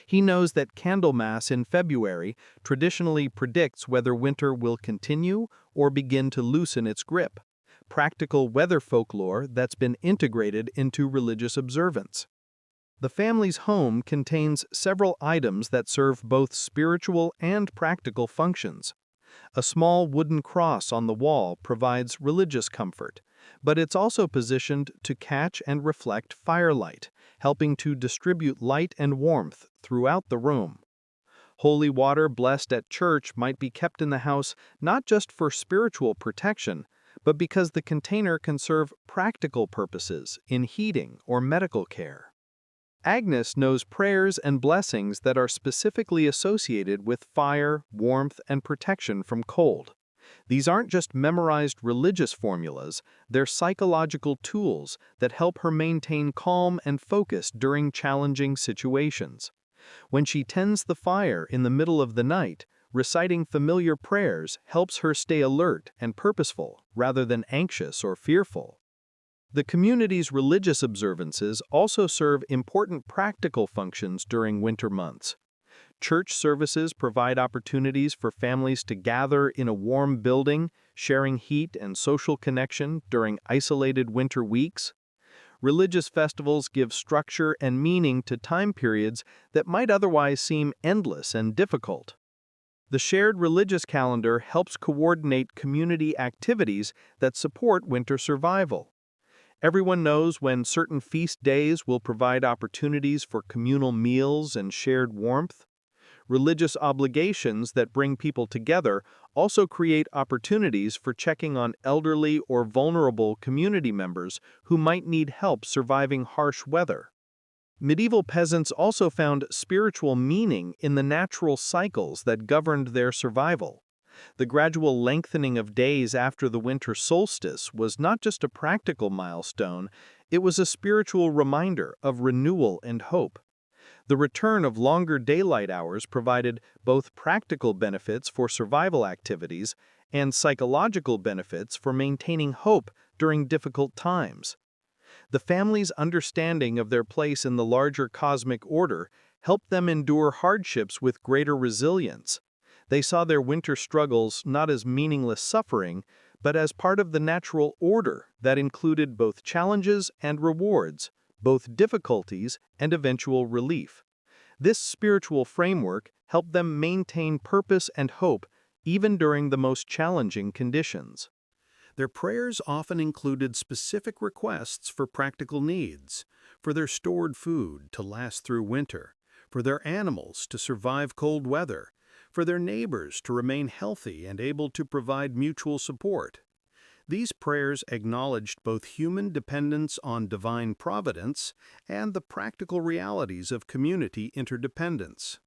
He knows that Candlemas in February traditionally predicts whether winter will continue or begin to loosen its grip, practical weather folklore that's been integrated into religious observance. The family's home contains several items that serve both spiritual and practical functions. A small wooden cross on the wall provides religious comfort, but it's also positioned to catch and reflect firelight, helping to distribute light and warmth throughout the room. Holy water blessed at church might be kept in the house not just for spiritual protection, but because the container can serve practical purposes in heating or medical care. Agnes knows prayers and blessings that are specifically associated with fire, warmth, and protection from cold. These aren't just memorized religious formulas, they're psychological tools that help her maintain calm and focus during challenging situations. When she tends the fire in the middle of the night, reciting familiar prayers helps her stay alert and purposeful rather than anxious or fearful. The community's religious observances also serve important practical functions during winter months. Church services provide opportunities for families to gather in a warm building, sharing heat and social connection during isolated winter weeks. Religious festivals give structure and meaning to time periods that might otherwise seem endless and difficult. The shared religious calendar helps coordinate community activities that support winter survival. Everyone knows when certain feast days will provide opportunities for communal meals and shared warmth. Religious obligations that bring people together also create opportunities for checking on elderly or vulnerable community members who might need help surviving harsh weather. Medieval peasants also found spiritual meaning in the natural cycles that governed their survival. The gradual lengthening of days after the winter solstice was not just a practical milestone, it was a spiritual reminder of renewal and hope. The return of longer daylight hours provided both practical benefits for survival activities and psychological benefits for maintaining hope during difficult times. The family's understanding of their place in the larger cosmic order helped them endure hardships with greater resilience. They saw their winter struggles not as meaningless suffering, but as part of the natural order that included both challenges and rewards, both difficulties and eventual relief. This spiritual framework helped them maintain purpose and hope even during the most challenging conditions. Their prayers often included specific requests for practical needs, for their stored food to last through winter, for their animals to survive cold weather, for their neighbors to remain healthy and able to provide mutual support. These prayers acknowledged both human dependence on divine providence and the practical realities of community interdependence.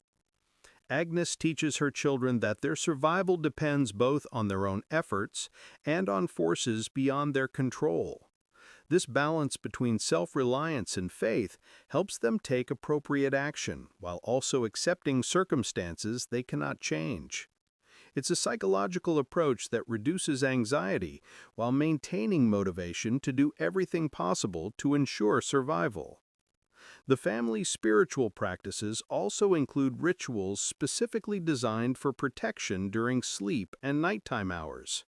Agnes teaches her children that their survival depends both on their own efforts and on forces beyond their control. This balance between self-reliance and faith helps them take appropriate action while also accepting circumstances they cannot change. It's a psychological approach that reduces anxiety while maintaining motivation to do everything possible to ensure survival. The family's spiritual practices also include rituals specifically designed for protection during sleep and nighttime hours.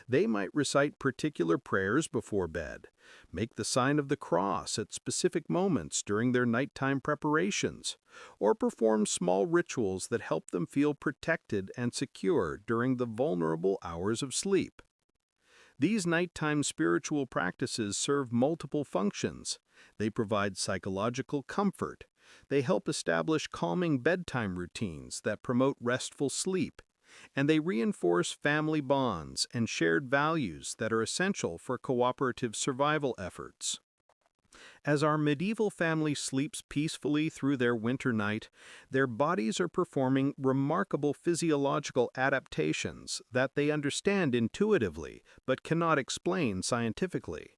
They might recite particular prayers before bed, make the sign of the cross at specific moments during their nighttime preparations, or perform small rituals that help them feel protected and secure during the vulnerable hours of sleep. These nighttime spiritual practices serve multiple functions. They provide psychological comfort. They help establish calming bedtime routines that promote restful sleep. And they reinforce family bonds and shared values that are essential for cooperative survival efforts. As our medieval family sleeps peacefully through their winter night, their bodies are performing remarkable physiological adaptations that they understand intuitively but cannot explain scientifically.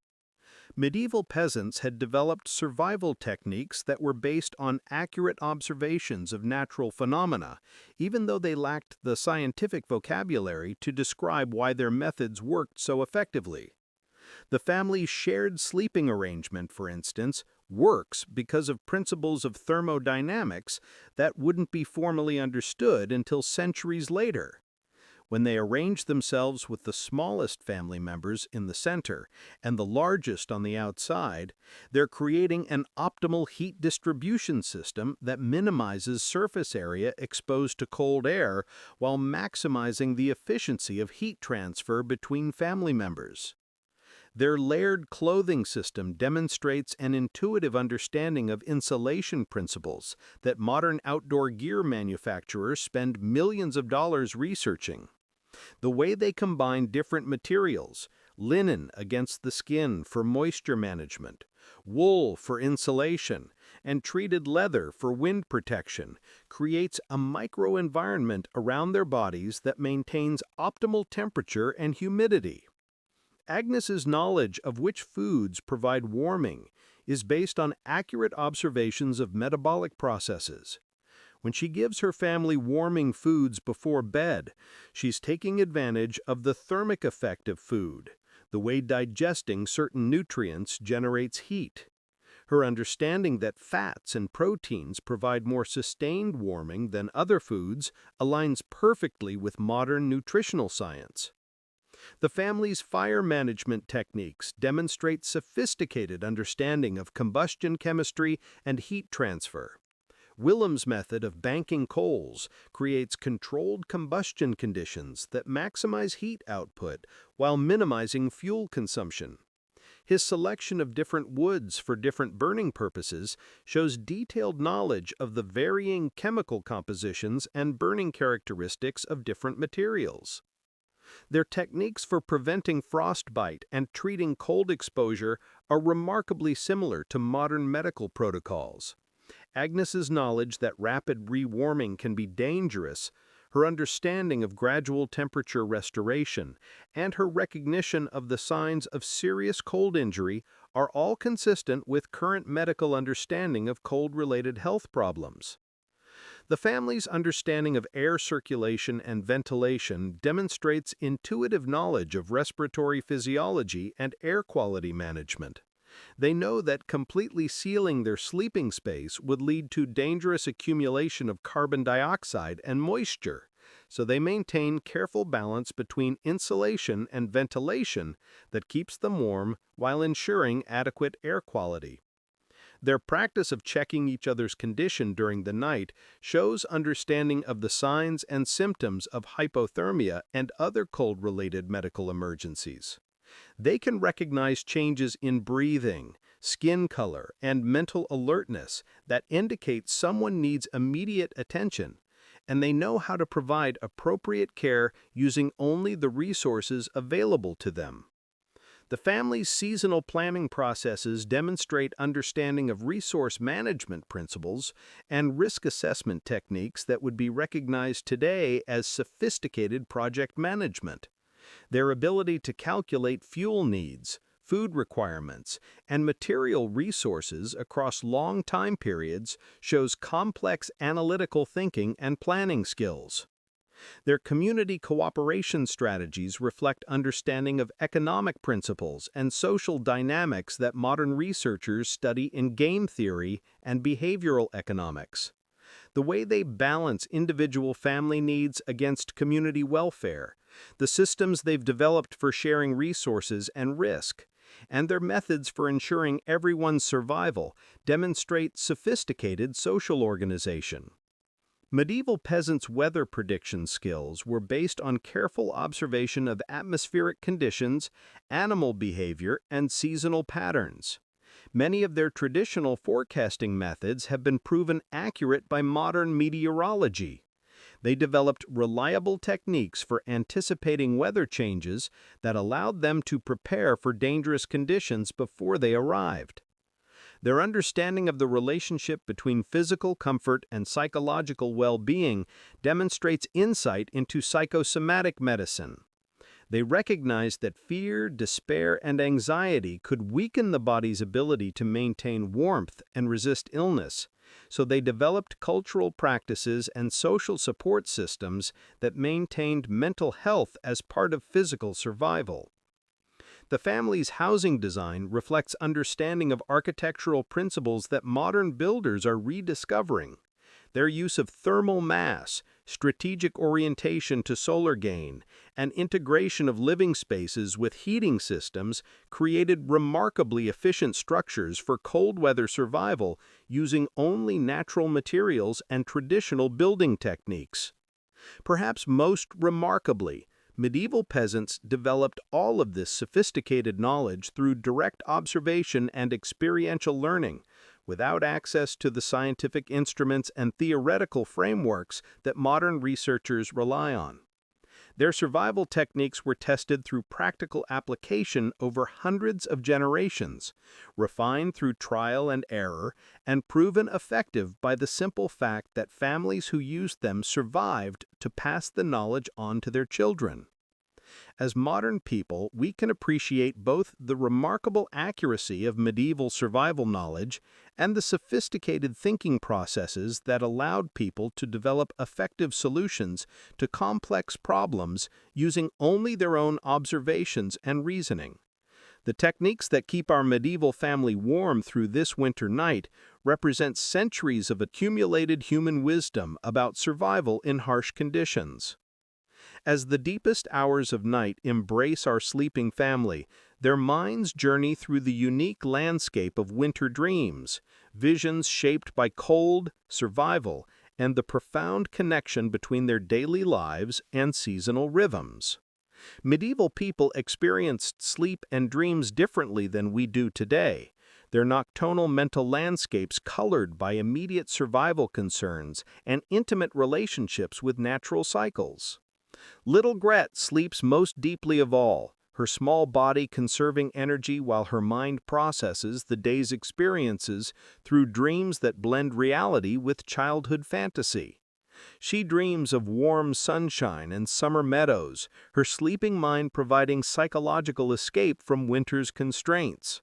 Medieval peasants had developed survival techniques that were based on accurate observations of natural phenomena, even though they lacked the scientific vocabulary to describe why their methods worked so effectively. The family's shared sleeping arrangement, for instance, works because of principles of thermodynamics that wouldn't be formally understood until centuries later. When they arrange themselves with the smallest family members in the center and the largest on the outside, they're creating an optimal heat distribution system that minimizes surface area exposed to cold air while maximizing the efficiency of heat transfer between family members. Their layered clothing system demonstrates an intuitive understanding of insulation principles that modern outdoor gear manufacturers spend millions of dollars researching. The way they combine different materials, linen against the skin for moisture management, wool for insulation, and treated leather for wind protection, creates a microenvironment around their bodies that maintains optimal temperature and humidity. Agnes's knowledge of which foods provide warming is based on accurate observations of metabolic processes. When she gives her family warming foods before bed, she's taking advantage of the thermic effect of food, the way digesting certain nutrients generates heat. Her understanding that fats and proteins provide more sustained warming than other foods aligns perfectly with modern nutritional science. The family's fire management techniques demonstrate sophisticated understanding of combustion chemistry and heat transfer. Willem's method of banking coals creates controlled combustion conditions that maximize heat output while minimizing fuel consumption. His selection of different woods for different burning purposes shows detailed knowledge of the varying chemical compositions and burning characteristics of different materials. Their techniques for preventing frostbite and treating cold exposure are remarkably similar to modern medical protocols. Agnes's knowledge that rapid rewarming can be dangerous, her understanding of gradual temperature restoration, and her recognition of the signs of serious cold injury are all consistent with current medical understanding of cold-related health problems. The family's understanding of air circulation and ventilation demonstrates intuitive knowledge of respiratory physiology and air quality management. They know that completely sealing their sleeping space would lead to dangerous accumulation of carbon dioxide and moisture, so they maintain careful balance between insulation and ventilation that keeps them warm while ensuring adequate air quality. Their practice of checking each other's condition during the night shows understanding of the signs and symptoms of hypothermia and other cold-related medical emergencies. They can recognize changes in breathing, skin color, and mental alertness that indicate someone needs immediate attention, and they know how to provide appropriate care using only the resources available to them. The family's seasonal planning processes demonstrate understanding of resource management principles and risk assessment techniques that would be recognized today as sophisticated project management. Their ability to calculate fuel needs, food requirements, and material resources across long time periods shows complex analytical thinking and planning skills. Their community cooperation strategies reflect understanding of economic principles and social dynamics that modern researchers study in game theory and behavioral economics. The way they balance individual family needs against community welfare, the systems they've developed for sharing resources and risk, and their methods for ensuring everyone's survival demonstrate sophisticated social organization. Medieval peasants' weather prediction skills were based on careful observation of atmospheric conditions, animal behavior, and seasonal patterns. Many of their traditional forecasting methods have been proven accurate by modern meteorology. They developed reliable techniques for anticipating weather changes that allowed them to prepare for dangerous conditions before they arrived. Their understanding of the relationship between physical comfort and psychological well-being demonstrates insight into psychosomatic medicine. They recognized that fear, despair, and anxiety could weaken the body's ability to maintain warmth and resist illness, so they developed cultural practices and social support systems that maintained mental health as part of physical survival. The family's housing design reflects understanding of architectural principles that modern builders are rediscovering. Their use of thermal mass, strategic orientation to solar gain, and integration of living spaces with heating systems created remarkably efficient structures for cold weather survival using only natural materials and traditional building techniques. Perhaps most remarkably, medieval peasants developed all of this sophisticated knowledge through direct observation and experiential learning, without access to the scientific instruments and theoretical frameworks that modern researchers rely on. Their survival techniques were tested through practical application over hundreds of generations, refined through trial and error, and proven effective by the simple fact that families who used them survived to pass the knowledge on to their children. As modern people, we can appreciate both the remarkable accuracy of medieval survival knowledge and the sophisticated thinking processes that allowed people to develop effective solutions to complex problems using only their own observations and reasoning. The techniques that keep our medieval family warm through this winter night represent centuries of accumulated human wisdom about survival in harsh conditions. As the deepest hours of night embrace our sleeping family, their minds journey through the unique landscape of winter dreams, visions shaped by cold, survival, and the profound connection between their daily lives and seasonal rhythms. Medieval people experienced sleep and dreams differently than we do today, their nocturnal mental landscapes colored by immediate survival concerns and intimate relationships with natural cycles. Little Gret sleeps most deeply of all, her small body conserving energy while her mind processes the day's experiences through dreams that blend reality with childhood fantasy. She dreams of warm sunshine and summer meadows, her sleeping mind providing psychological escape from winter's constraints.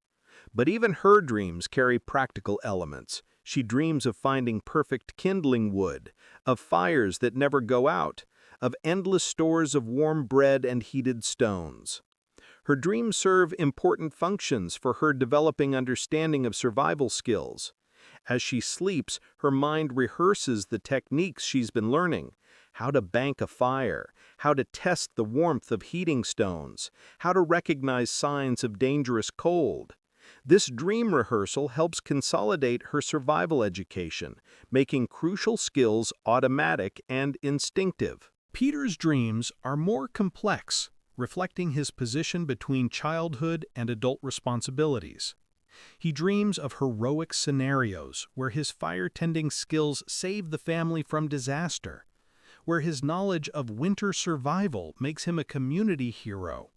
But even her dreams carry practical elements. She dreams of finding perfect kindling wood, of fires that never go out, of endless stores of warm bread and heated stones. Her dreams serve important functions for her developing understanding of survival skills. As she sleeps, her mind rehearses the techniques she's been learning: how to bank a fire, how to test the warmth of heating stones, how to recognize signs of dangerous cold. This dream rehearsal helps consolidate her survival education, making crucial skills automatic and instinctive. Peter's dreams are more complex, reflecting his position between childhood and adult responsibilities. He dreams of heroic scenarios where his fire-tending skills save the family from disaster, where his knowledge of winter survival makes him a community hero.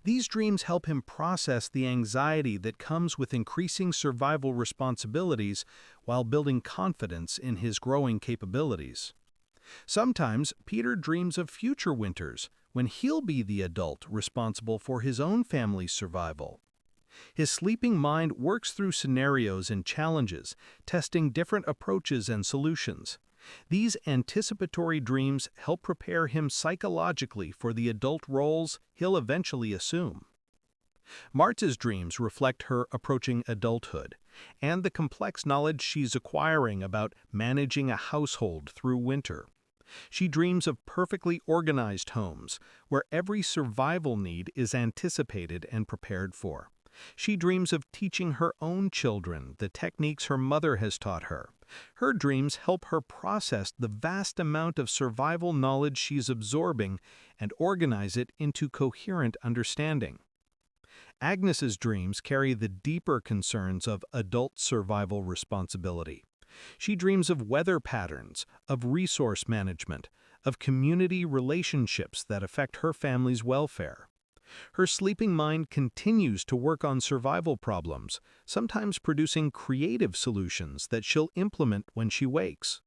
These dreams help him process the anxiety that comes with increasing survival responsibilities while building confidence in his growing capabilities. Sometimes Peter dreams of future winters when he'll be the adult responsible for his own family's survival. His sleeping mind works through scenarios and challenges, testing different approaches and solutions. These anticipatory dreams help prepare him psychologically for the adult roles he'll eventually assume. Marta's dreams reflect her approaching adulthood and the complex knowledge she's acquiring about managing a household through winter. She dreams of perfectly organized homes where every survival need is anticipated and prepared for. She dreams of teaching her own children the techniques her mother has taught her. Her dreams help her process the vast amount of survival knowledge she's absorbing and organize it into coherent understanding. Agnes's dreams carry the deeper concerns of adult survival responsibility. She dreams of weather patterns, of resource management, of community relationships that affect her family's welfare. Her sleeping mind continues to work on survival problems, sometimes producing creative solutions that she'll implement when she wakes.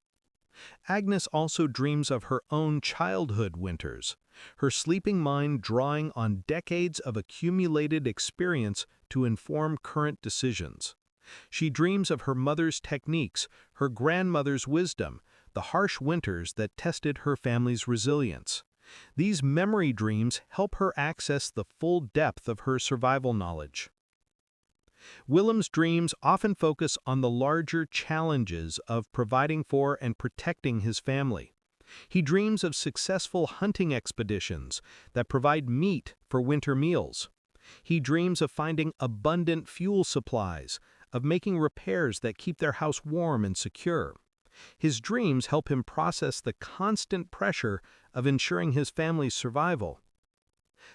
Agnes also dreams of her own childhood winters, her sleeping mind drawing on decades of accumulated experience to inform current decisions. She dreams of her mother's techniques, her grandmother's wisdom, the harsh winters that tested her family's resilience. These memory dreams help her access the full depth of her survival knowledge. Willem's dreams often focus on the larger challenges of providing for and protecting his family. He dreams of successful hunting expeditions that provide meat for winter meals. He dreams of finding abundant fuel supplies, of making repairs that keep their house warm and secure. His dreams help him process the constant pressure of ensuring his family's survival.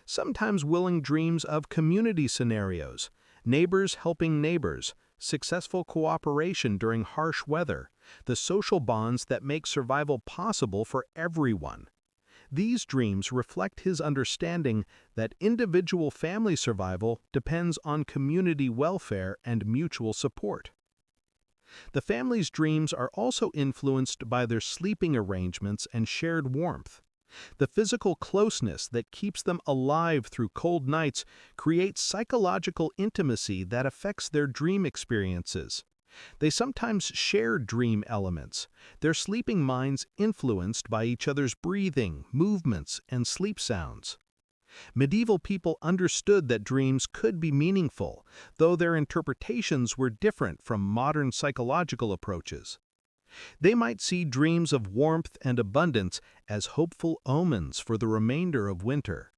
Sometimes Willing dreams of community scenarios, neighbors helping neighbors, successful cooperation during harsh weather, the social bonds that make survival possible for everyone. These dreams reflect his understanding that individual family survival depends on community welfare and mutual support. The family's dreams are also influenced by their sleeping arrangements and shared warmth. The physical closeness that keeps them alive through cold nights creates psychological intimacy that affects their dream experiences. They sometimes share dream elements, their sleeping minds influenced by each other's breathing, movements, and sleep sounds. Medieval people understood that dreams could be meaningful, though their interpretations were different from modern psychological approaches. They might see dreams of warmth and abundance as hopeful omens for the remainder of winter.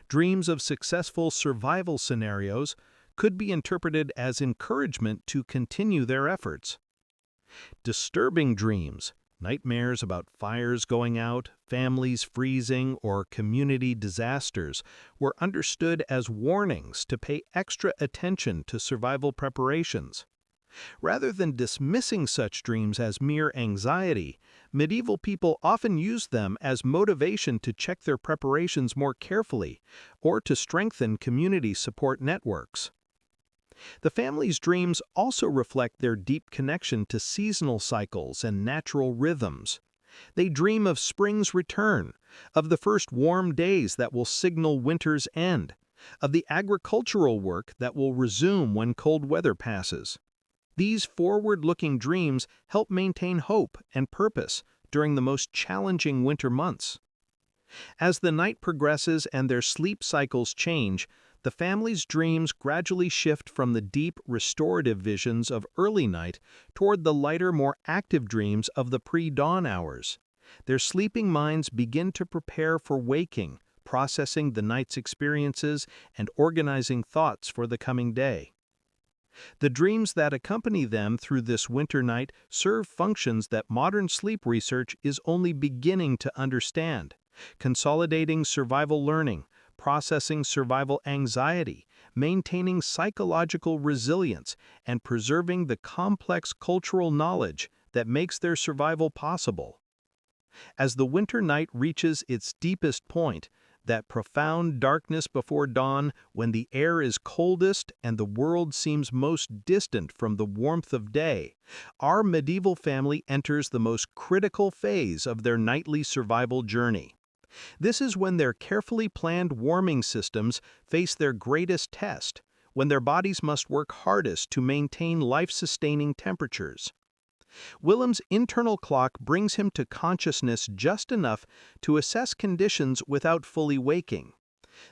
Dreams of successful survival scenarios could be interpreted as encouragement to continue their efforts. Disturbing dreams, nightmares about fires going out, families freezing, or community disasters, were understood as warnings to pay extra attention to survival preparations. Rather than dismissing such dreams as mere anxiety, medieval people often used them as motivation to check their preparations more carefully or to strengthen community support networks. The family's dreams also reflect their deep connection to seasonal cycles and natural rhythms. They dream of spring's return, of the first warm days that will signal winter's end, of the agricultural work that will resume when cold weather passes. These forward-looking dreams help maintain hope and purpose during the most challenging winter months. As the night progresses and their sleep cycles change, the family's dreams gradually shift from the deep, restorative visions of early night toward the lighter, more active dreams of the pre-dawn hours. Their sleeping minds begin to prepare for waking, processing the night's experiences and organizing thoughts for the coming day. The dreams that accompany them through this winter night serve functions that modern sleep research is only beginning to understand, consolidating survival learning, processing survival anxiety, maintaining psychological resilience, and preserving the complex cultural knowledge that makes their survival possible. As the winter night reaches its deepest point, that profound darkness before dawn when the air is coldest and the world seems most distant from the warmth of day, our medieval family enters the most critical phase of their nightly survival journey. This is when their carefully planned warming systems face their greatest test, when their bodies must work hardest to maintain life-sustaining temperatures. Willem's internal clock brings him to consciousness just enough to assess conditions without fully waking.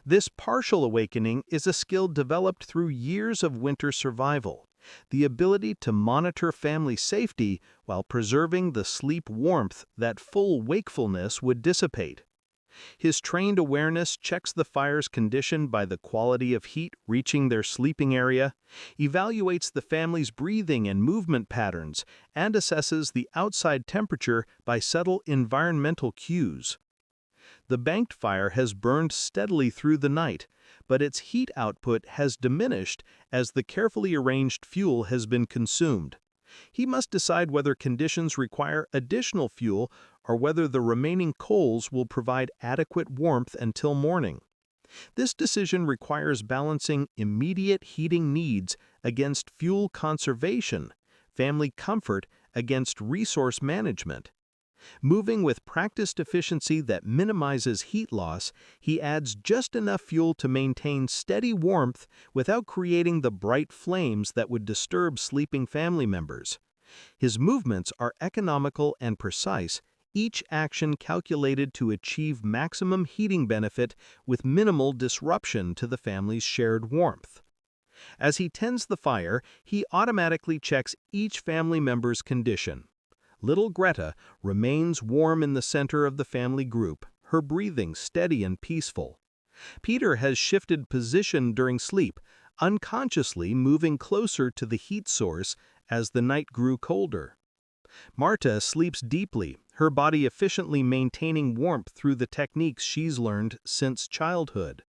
This partial awakening is a skill developed through years of winter survival, the ability to monitor family safety while preserving the sleep warmth that full wakefulness would dissipate. His trained awareness checks the fire's condition by the quality of heat reaching their sleeping area, evaluates the family's breathing and movement patterns, and assesses the outside temperature by subtle environmental cues. The banked fire has burned steadily through the night, but its heat output has diminished as the carefully arranged fuel has been consumed. He must decide whether conditions require additional fuel or whether the remaining coals will provide adequate warmth until morning. This decision requires balancing immediate heating needs against fuel conservation, family comfort against resource management. Moving with practiced efficiency that minimizes heat loss, he adds just enough fuel to maintain steady warmth without creating the bright flames that would disturb sleeping family members. His movements are economical and precise, each action calculated to achieve maximum heating benefit with minimal disruption to the family's shared warmth. As he tends the fire, he automatically checks each family member's condition. Little Greta remains warm in the center of the family group, her breathing steady and peaceful. Peter has shifted position during sleep, unconsciously moving closer to the heat source as the night grew colder. Marta sleeps deeply, her body efficiently maintaining warmth through the techniques she's learned since childhood.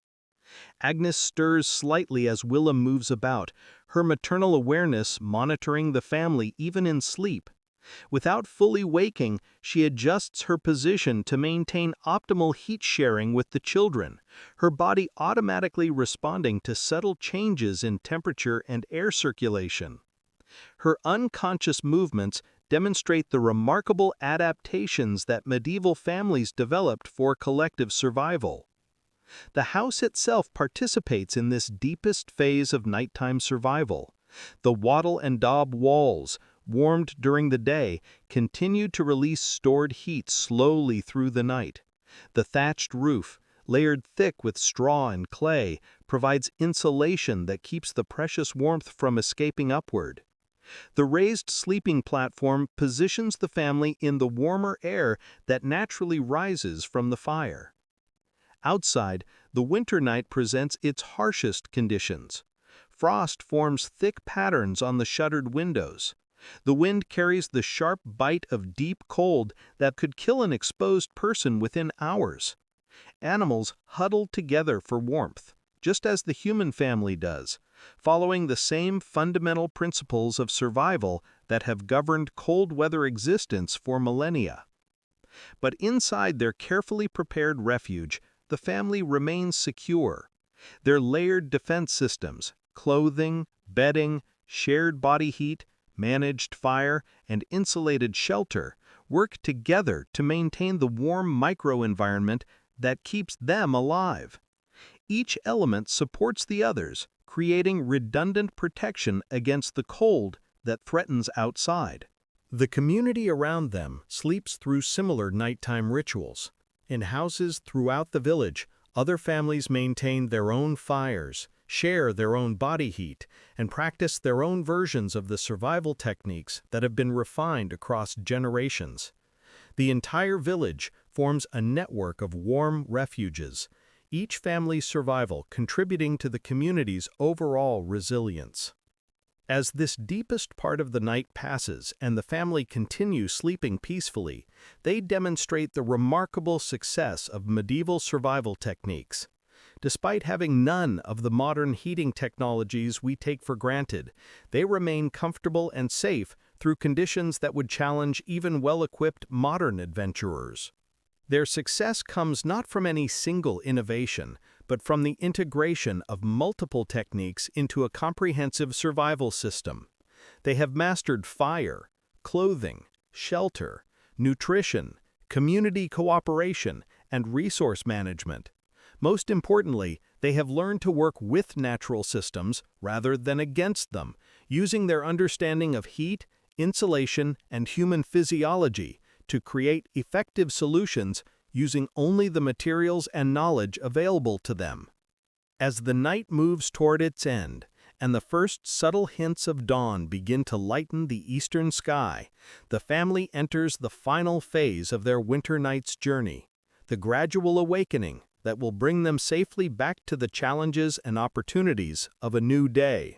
Agnes stirs slightly as Willem moves about, her maternal awareness monitoring the family even in sleep. Without fully waking, she adjusts her position to maintain optimal heat sharing with the children, her body automatically responding to subtle changes in temperature and air circulation. Her unconscious movements demonstrate the remarkable adaptations that medieval families developed for collective survival. The house itself participates in this deepest phase of nighttime survival. The wattle and daub walls, warmed during the day, continue to release stored heat slowly through the night. The thatched roof, layered thick with straw and clay, provides insulation that keeps the precious warmth from escaping upward. The raised sleeping platform positions the family in the warmer air that naturally rises from the fire. Outside, the winter night presents its harshest conditions. Frost forms thick patterns on the shuttered windows. The wind carries the sharp bite of deep cold that could kill an exposed person within hours. Animals huddle together for warmth, just as the human family does, following the same fundamental principles of survival that have governed cold weather existence for millennia. But inside their carefully prepared refuge, the family remains secure. Their layered defense systems, clothing, bedding, shared body heat, managed fire, and insulated shelter work together to maintain the warm microenvironment that keeps them alive. Each element supports the others, creating redundant protection against the cold that threatens outside. The community around them sleeps through similar nighttime rituals. In houses throughout the village, other families maintain their own fires, share their own body heat, and practice their own versions of the survival techniques that have been refined across generations. The entire village forms a network of warm refuges, each family's survival contributing to the community's overall resilience. As this deepest part of the night passes and the family continues sleeping peacefully, they demonstrate the remarkable success of medieval survival techniques. Despite having none of the modern heating technologies we take for granted, they remain comfortable and safe through conditions that would challenge even well-equipped modern adventurers. Their success comes not from any single innovation, but from the integration of multiple techniques into a comprehensive survival system. They have mastered fire, clothing, shelter, nutrition, community cooperation, and resource management. Most importantly, they have learned to work with natural systems rather than against them, using their understanding of heat, insulation, and human physiology to create effective solutions using only the materials and knowledge available to them. As the night moves toward its end, and the first subtle hints of dawn begin to lighten the eastern sky, the family enters the final phase of their winter night's journey, the gradual awakening that will bring them safely back to the challenges and opportunities of a new day.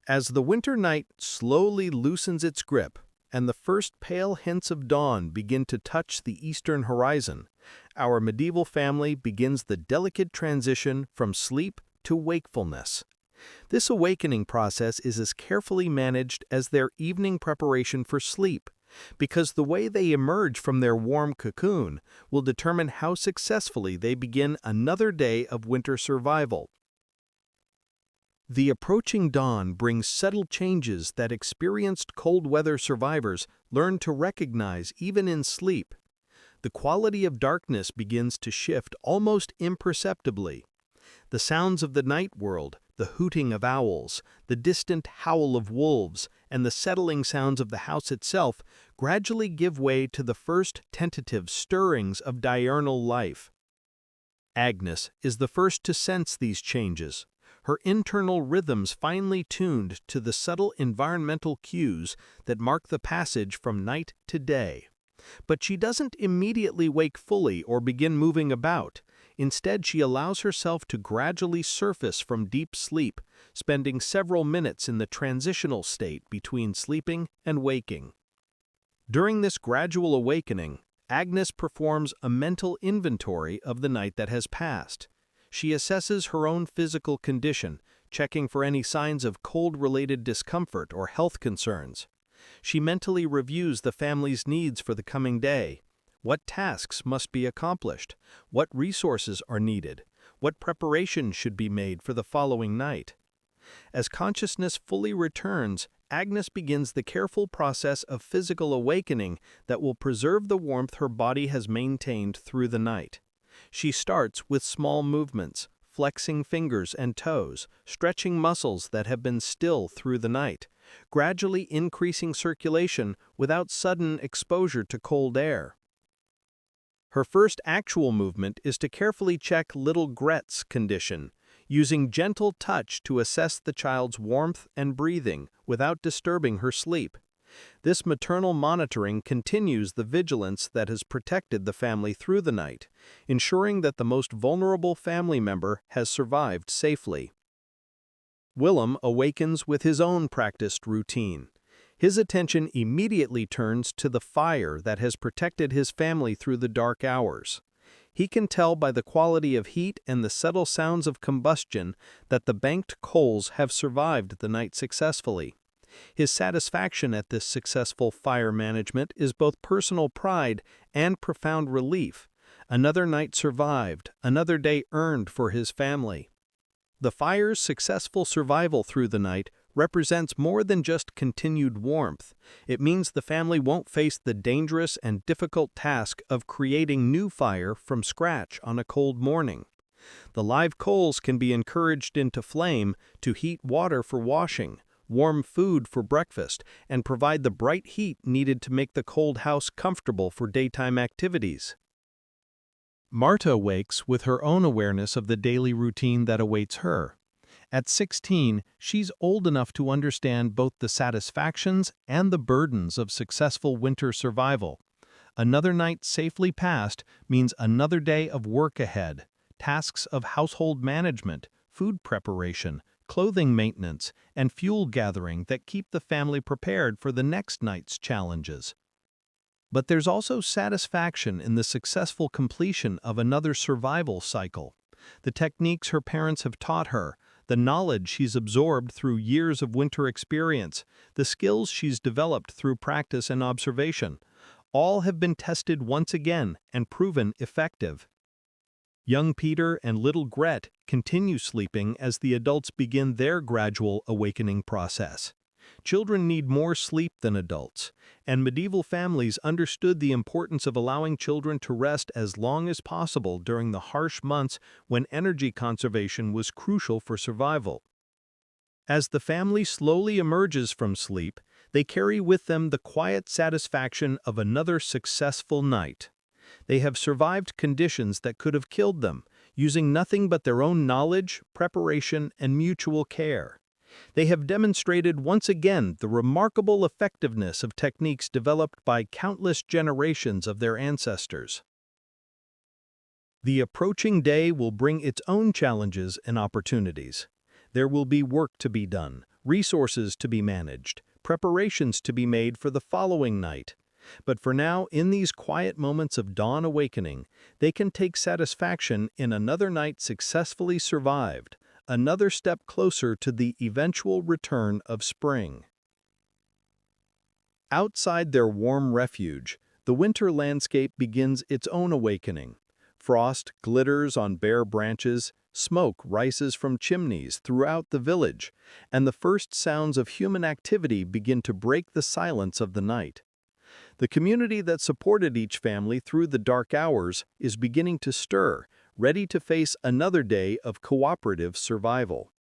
As the winter night slowly loosens its grip, and the first pale hints of dawn begin to touch the eastern horizon, our medieval family begins the delicate transition from sleep to wakefulness. This awakening process is as carefully managed as their evening preparation for sleep, because the way they emerge from their warm cocoon will determine how successfully they begin another day of winter survival. The approaching dawn brings subtle changes that experienced cold weather survivors learn to recognize even in sleep. The quality of darkness begins to shift almost imperceptibly. The sounds of the night world, the hooting of owls, the distant howl of wolves, and the settling sounds of the house itself gradually give way to the first tentative stirrings of diurnal life. Agnes is the first to sense these changes, her internal rhythms finely tuned to the subtle environmental cues that mark the passage from night to day. But she doesn't immediately wake fully or begin moving about. Instead, she allows herself to gradually surface from deep sleep, spending several minutes in the transitional state between sleeping and waking. During this gradual awakening, Agnes performs a mental inventory of the night that has passed. She assesses her own physical condition, checking for any signs of cold-related discomfort or health concerns. She mentally reviews the family's needs for the coming day. What tasks must be accomplished? What resources are needed? What preparation should be made for the following night? As consciousness fully returns, Agnes begins the careful process of physical awakening that will preserve the warmth her body has maintained through the night. She starts with small movements, flexing fingers and toes, stretching muscles that have been still through the night, gradually increasing circulation without sudden exposure to cold air. Her first actual movement is to carefully check little Gret's condition, using gentle touch to assess the child's warmth and breathing without disturbing her sleep. This maternal monitoring continues the vigilance that has protected the family through the night, ensuring that the most vulnerable family member has survived safely. Willem awakens with his own practiced routine. His attention immediately turns to the fire that has protected his family through the dark hours. He can tell by the quality of heat and the subtle sounds of combustion that the banked coals have survived the night successfully. His satisfaction at this successful fire management is both personal pride and profound relief. Another night survived, another day earned for his family. The fire's successful survival through the night represents more than just continued warmth. It means the family won't face the dangerous and difficult task of creating new fire from scratch on a cold morning. The live coals can be encouraged into flame to heat water for washing, warm food for breakfast, and provide the bright heat needed to make the cold house comfortable for daytime activities. Marta wakes with her own awareness of the daily routine that awaits her. At 16, she's old enough to understand both the satisfactions and the burdens of successful winter survival. Another night safely passed means another day of work ahead, tasks of household management, food preparation, clothing maintenance, and fuel gathering that keep the family prepared for the next night's challenges. But there's also satisfaction in the successful completion of another survival cycle. The techniques her parents have taught her, the knowledge she's absorbed through years of winter experience, the skills she's developed through practice and observation, all have been tested once again and proven effective. Young Peter and little Gret continue sleeping as the adults begin their gradual awakening process. Children need more sleep than adults, and medieval families understood the importance of allowing children to rest as long as possible during the harsh months when energy conservation was crucial for survival. As the family slowly emerges from sleep, they carry with them the quiet satisfaction of another successful night. They have survived conditions that could have killed them, using nothing but their own knowledge, preparation, and mutual care. They have demonstrated once again the remarkable effectiveness of techniques developed by countless generations of their ancestors. The approaching day will bring its own challenges and opportunities. There will be work to be done, resources to be managed, preparations to be made for the following night. But for now, in these quiet moments of dawn awakening, they can take satisfaction in another night successfully survived, another step closer to the eventual return of spring. Outside their warm refuge, the winter landscape begins its own awakening. Frost glitters on bare branches, smoke rises from chimneys throughout the village, and the first sounds of human activity begin to break the silence of the night. The community that supported each family through the dark hours is beginning to stir, ready to face another day of cooperative survival.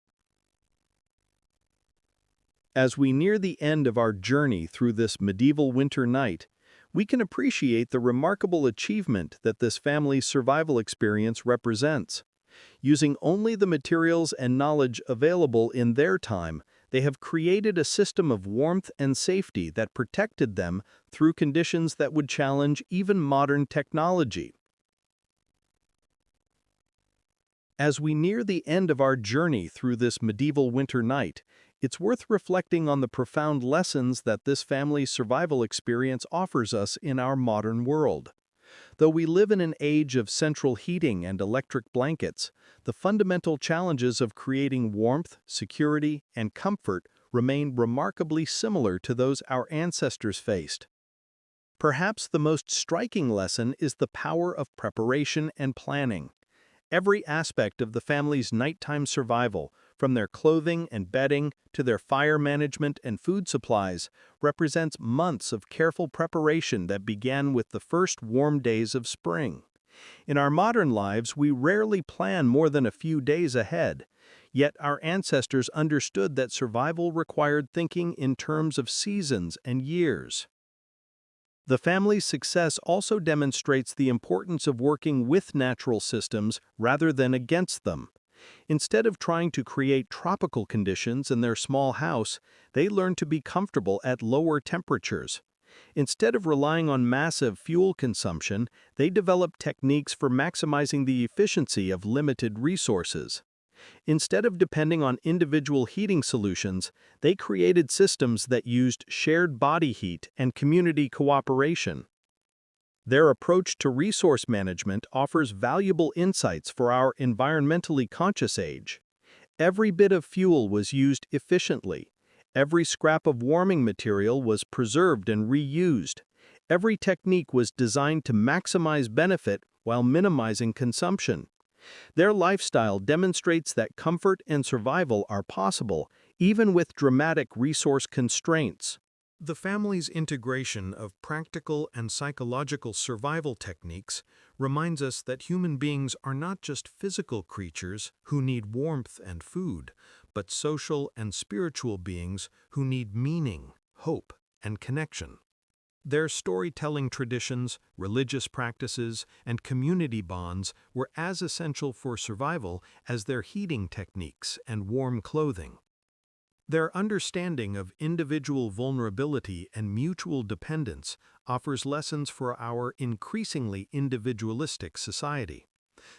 As we near the end of our journey through this medieval winter night, we can appreciate the remarkable achievement that this family's survival experience represents. Using only the materials and knowledge available in their time, they have created a system of warmth and safety that protected them through conditions that would challenge even modern technology. As we near the end of our journey through this medieval winter night, it's worth reflecting on the profound lessons that this family's survival experience offers us in our modern world. Though we live in an age of central heating and electric blankets, the fundamental challenges of creating warmth, security, and comfort remain remarkably similar to those our ancestors faced. Perhaps the most striking lesson is the power of preparation and planning. Every aspect of the family's nighttime survival, from their clothing and bedding to their fire management and food supplies, represents months of careful preparation that began with the first warm days of spring. In our modern lives, we rarely plan more than a few days ahead, yet our ancestors understood that survival required thinking in terms of seasons and years. The family's success also demonstrates the importance of working with natural systems rather than against them. Instead of trying to create tropical conditions in their small house, they learned to be comfortable at lower temperatures. Instead of relying on massive fuel consumption, they developed techniques for maximizing the efficiency of limited resources. Instead of depending on individual heating solutions, they created systems that used shared body heat and community cooperation. Their approach to resource management offers valuable insights for our environmentally conscious age. Every bit of fuel was used efficiently. Every scrap of warming material was preserved and reused. Every technique was designed to maximize benefit while minimizing consumption. Their lifestyle demonstrates that comfort and survival are possible, even with dramatic resource constraints. The family's integration of practical and psychological survival techniques reminds us that human beings are not just physical creatures who need warmth and food, but social and spiritual beings who need meaning, hope, and connection. Their storytelling traditions, religious practices, and community bonds were as essential for survival as their heating techniques and warm clothing. Their understanding of individual vulnerability and mutual dependence offers lessons for our increasingly individualistic society.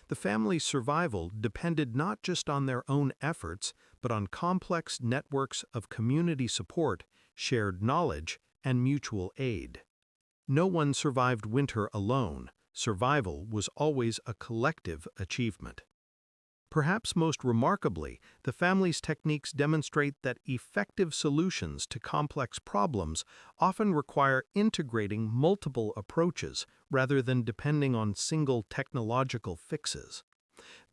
The family's survival depended not just on their own efforts, but on complex networks of community support, shared knowledge, and mutual aid. No one survived winter alone. Survival was always a collective achievement. Perhaps most remarkably, the family's techniques demonstrate that effective solutions to complex problems often require integrating multiple approaches rather than depending on single technological fixes.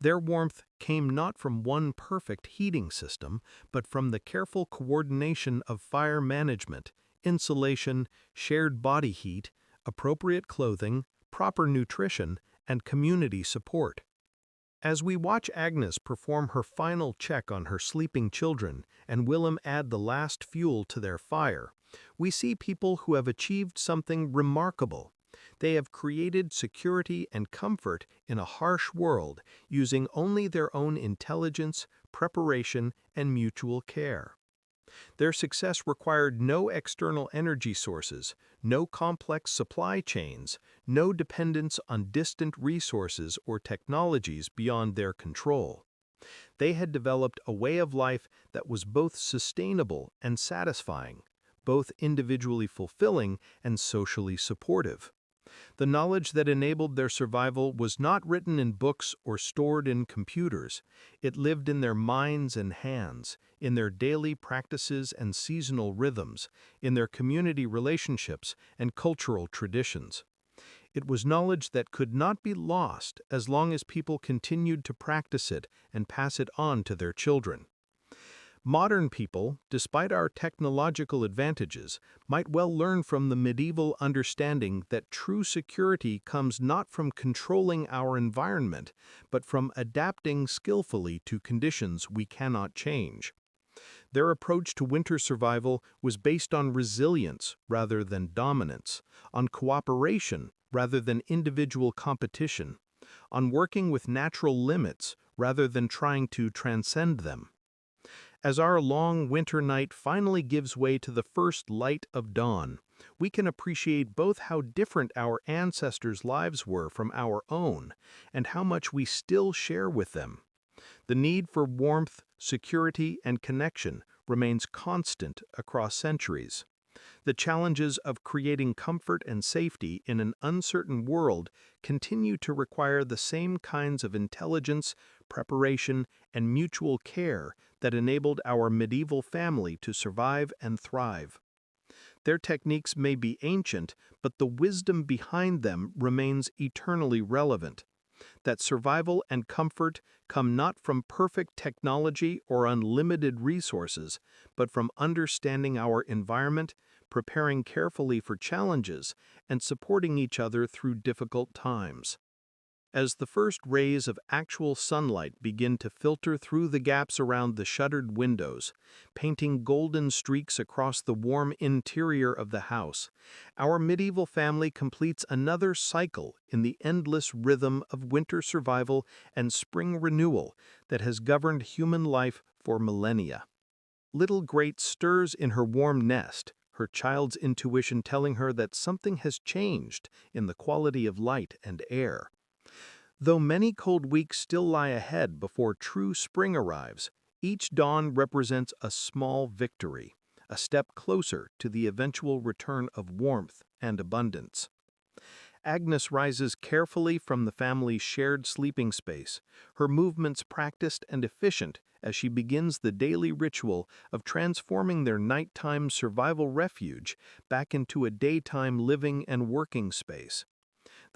Their warmth came not from one perfect heating system, but from the careful coordination of fire management, insulation, shared body heat, appropriate clothing, proper nutrition, and community support. As we watch Agnes perform her final check on her sleeping children and Willem add the last fuel to their fire, we see people who have achieved something remarkable. They have created security and comfort in a harsh world using only their own intelligence, preparation, and mutual care. Their success required no external energy sources, no complex supply chains, no dependence on distant resources or technologies beyond their control. They had developed a way of life that was both sustainable and satisfying, both individually fulfilling and socially supportive. The knowledge that enabled their survival was not written in books or stored in computers. It lived in their minds and hands, in their daily practices and seasonal rhythms, in their community relationships and cultural traditions. It was knowledge that could not be lost as long as people continued to practice it and pass it on to their children. Modern people, despite our technological advantages, might well learn from the medieval understanding that true security comes not from controlling our environment, but from adapting skillfully to conditions we cannot change. Their approach to winter survival was based on resilience rather than dominance, on cooperation rather than individual competition, on working with natural limits rather than trying to transcend them. As our long winter night finally gives way to the first light of dawn, we can appreciate both how different our ancestors' lives were from our own and how much we still share with them. The need for warmth, security, and connection remains constant across centuries. The challenges of creating comfort and safety in an uncertain world continue to require the same kinds of intelligence, preparation, and mutual care that enabled our medieval family to survive and thrive. Their techniques may be ancient, but the wisdom behind them remains eternally relevant. That survival and comfort come not from perfect technology or unlimited resources, but from understanding our environment, preparing carefully for challenges, and supporting each other through difficult times. As the first rays of actual sunlight begin to filter through the gaps around the shuttered windows, painting golden streaks across the warm interior of the house, our medieval family completes another cycle in the endless rhythm of winter survival and spring renewal that has governed human life for millennia. Little Great stirs in her warm nest, her child's intuition telling her that something has changed in the quality of light and air. Though many cold weeks still lie ahead before true spring arrives, each dawn represents a small victory, a step closer to the eventual return of warmth and abundance. Agnes rises carefully from the family's shared sleeping space, her movements practiced and efficient as she begins the daily ritual of transforming their nighttime survival refuge back into a daytime living and working space.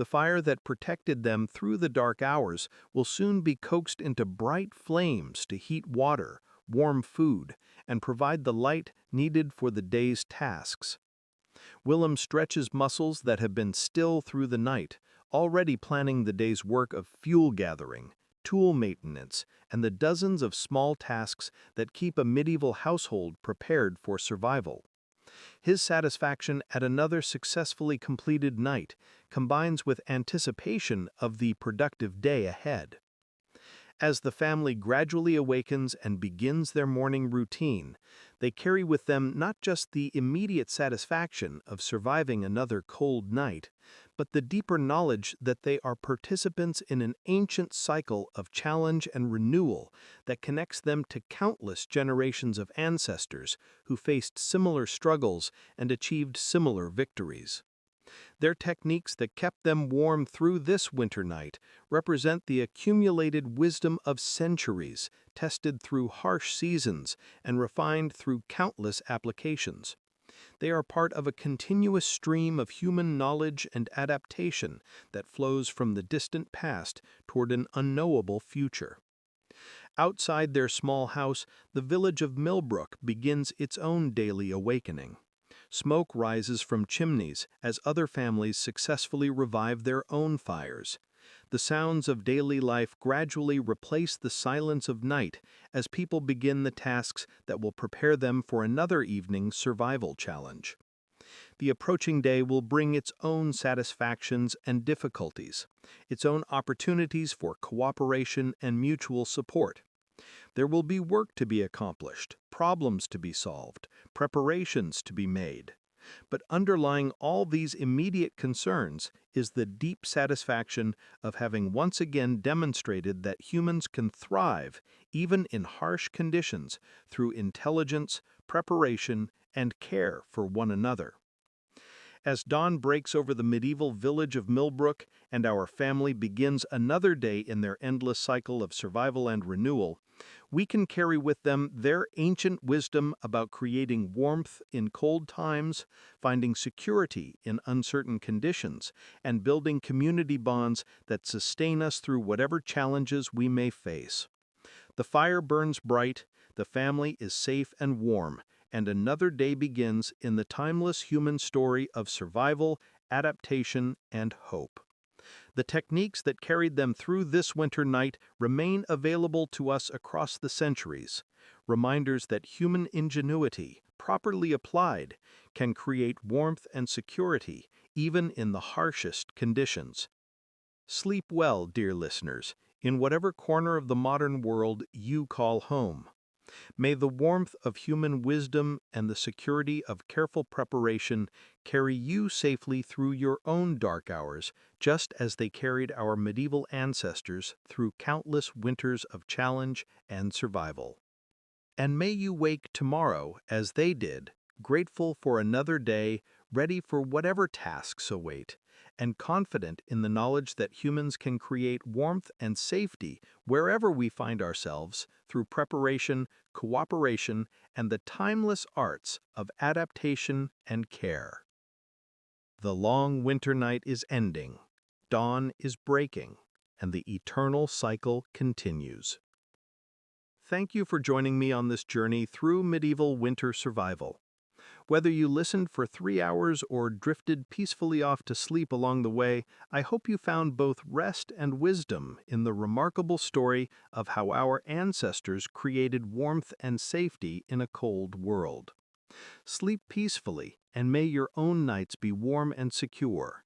The fire that protected them through the dark hours will soon be coaxed into bright flames to heat water, warm food, and provide the light needed for the day's tasks. Willem stretches muscles that have been still through the night, already planning the day's work of fuel gathering, tool maintenance, and the dozens of small tasks that keep a medieval household prepared for survival. His satisfaction at another successfully completed night combines with anticipation of the productive day ahead. As the family gradually awakens and begins their morning routine, they carry with them not just the immediate satisfaction of surviving another cold night, but the deeper knowledge that they are participants in an ancient cycle of challenge and renewal that connects them to countless generations of ancestors who faced similar struggles and achieved similar victories. Their techniques that kept them warm through this winter night represent the accumulated wisdom of centuries, tested through harsh seasons and refined through countless applications. They are part of a continuous stream of human knowledge and adaptation that flows from the distant past toward an unknowable future. Outside their small house, the village of Millbrook begins its own daily awakening. Smoke rises from chimneys as other families successfully revive their own fires. The sounds of daily life gradually replace the silence of night as people begin the tasks that will prepare them for another evening's survival challenge. The approaching day will bring its own satisfactions and difficulties, its own opportunities for cooperation and mutual support. There will be work to be accomplished, problems to be solved, preparations to be made. But underlying all these immediate concerns is the deep satisfaction of having once again demonstrated that humans can thrive, even in harsh conditions, through intelligence, preparation, and care for one another. As dawn breaks over the medieval village of Millbrook and our family begins another day in their endless cycle of survival and renewal, we can carry with them their ancient wisdom about creating warmth in cold times, finding security in uncertain conditions, and building community bonds that sustain us through whatever challenges we may face. The fire burns bright, the family is safe and warm, and another day begins in the timeless human story of survival, adaptation, and hope. The techniques that carried them through this winter night remain available to us across the centuries, reminders that human ingenuity, properly applied, can create warmth and security even in the harshest conditions. Sleep well, dear listeners, in whatever corner of the modern world you call home. May the warmth of human wisdom and the security of careful preparation carry you safely through your own dark hours, just as they carried our medieval ancestors through countless winters of challenge and survival. And may you wake tomorrow as they did, grateful for another day, ready for whatever tasks await, and confident in the knowledge that humans can create warmth and safety wherever we find ourselves through preparation, cooperation, and the timeless arts of adaptation and care. The long winter night is ending, dawn is breaking, and the eternal cycle continues. Thank you for joining me on this journey through medieval winter survival. Whether you listened for 3 hours or drifted peacefully off to sleep along the way, I hope you found both rest and wisdom in the remarkable story of how our ancestors created warmth and safety in a cold world. Sleep peacefully, and may your own nights be warm and secure.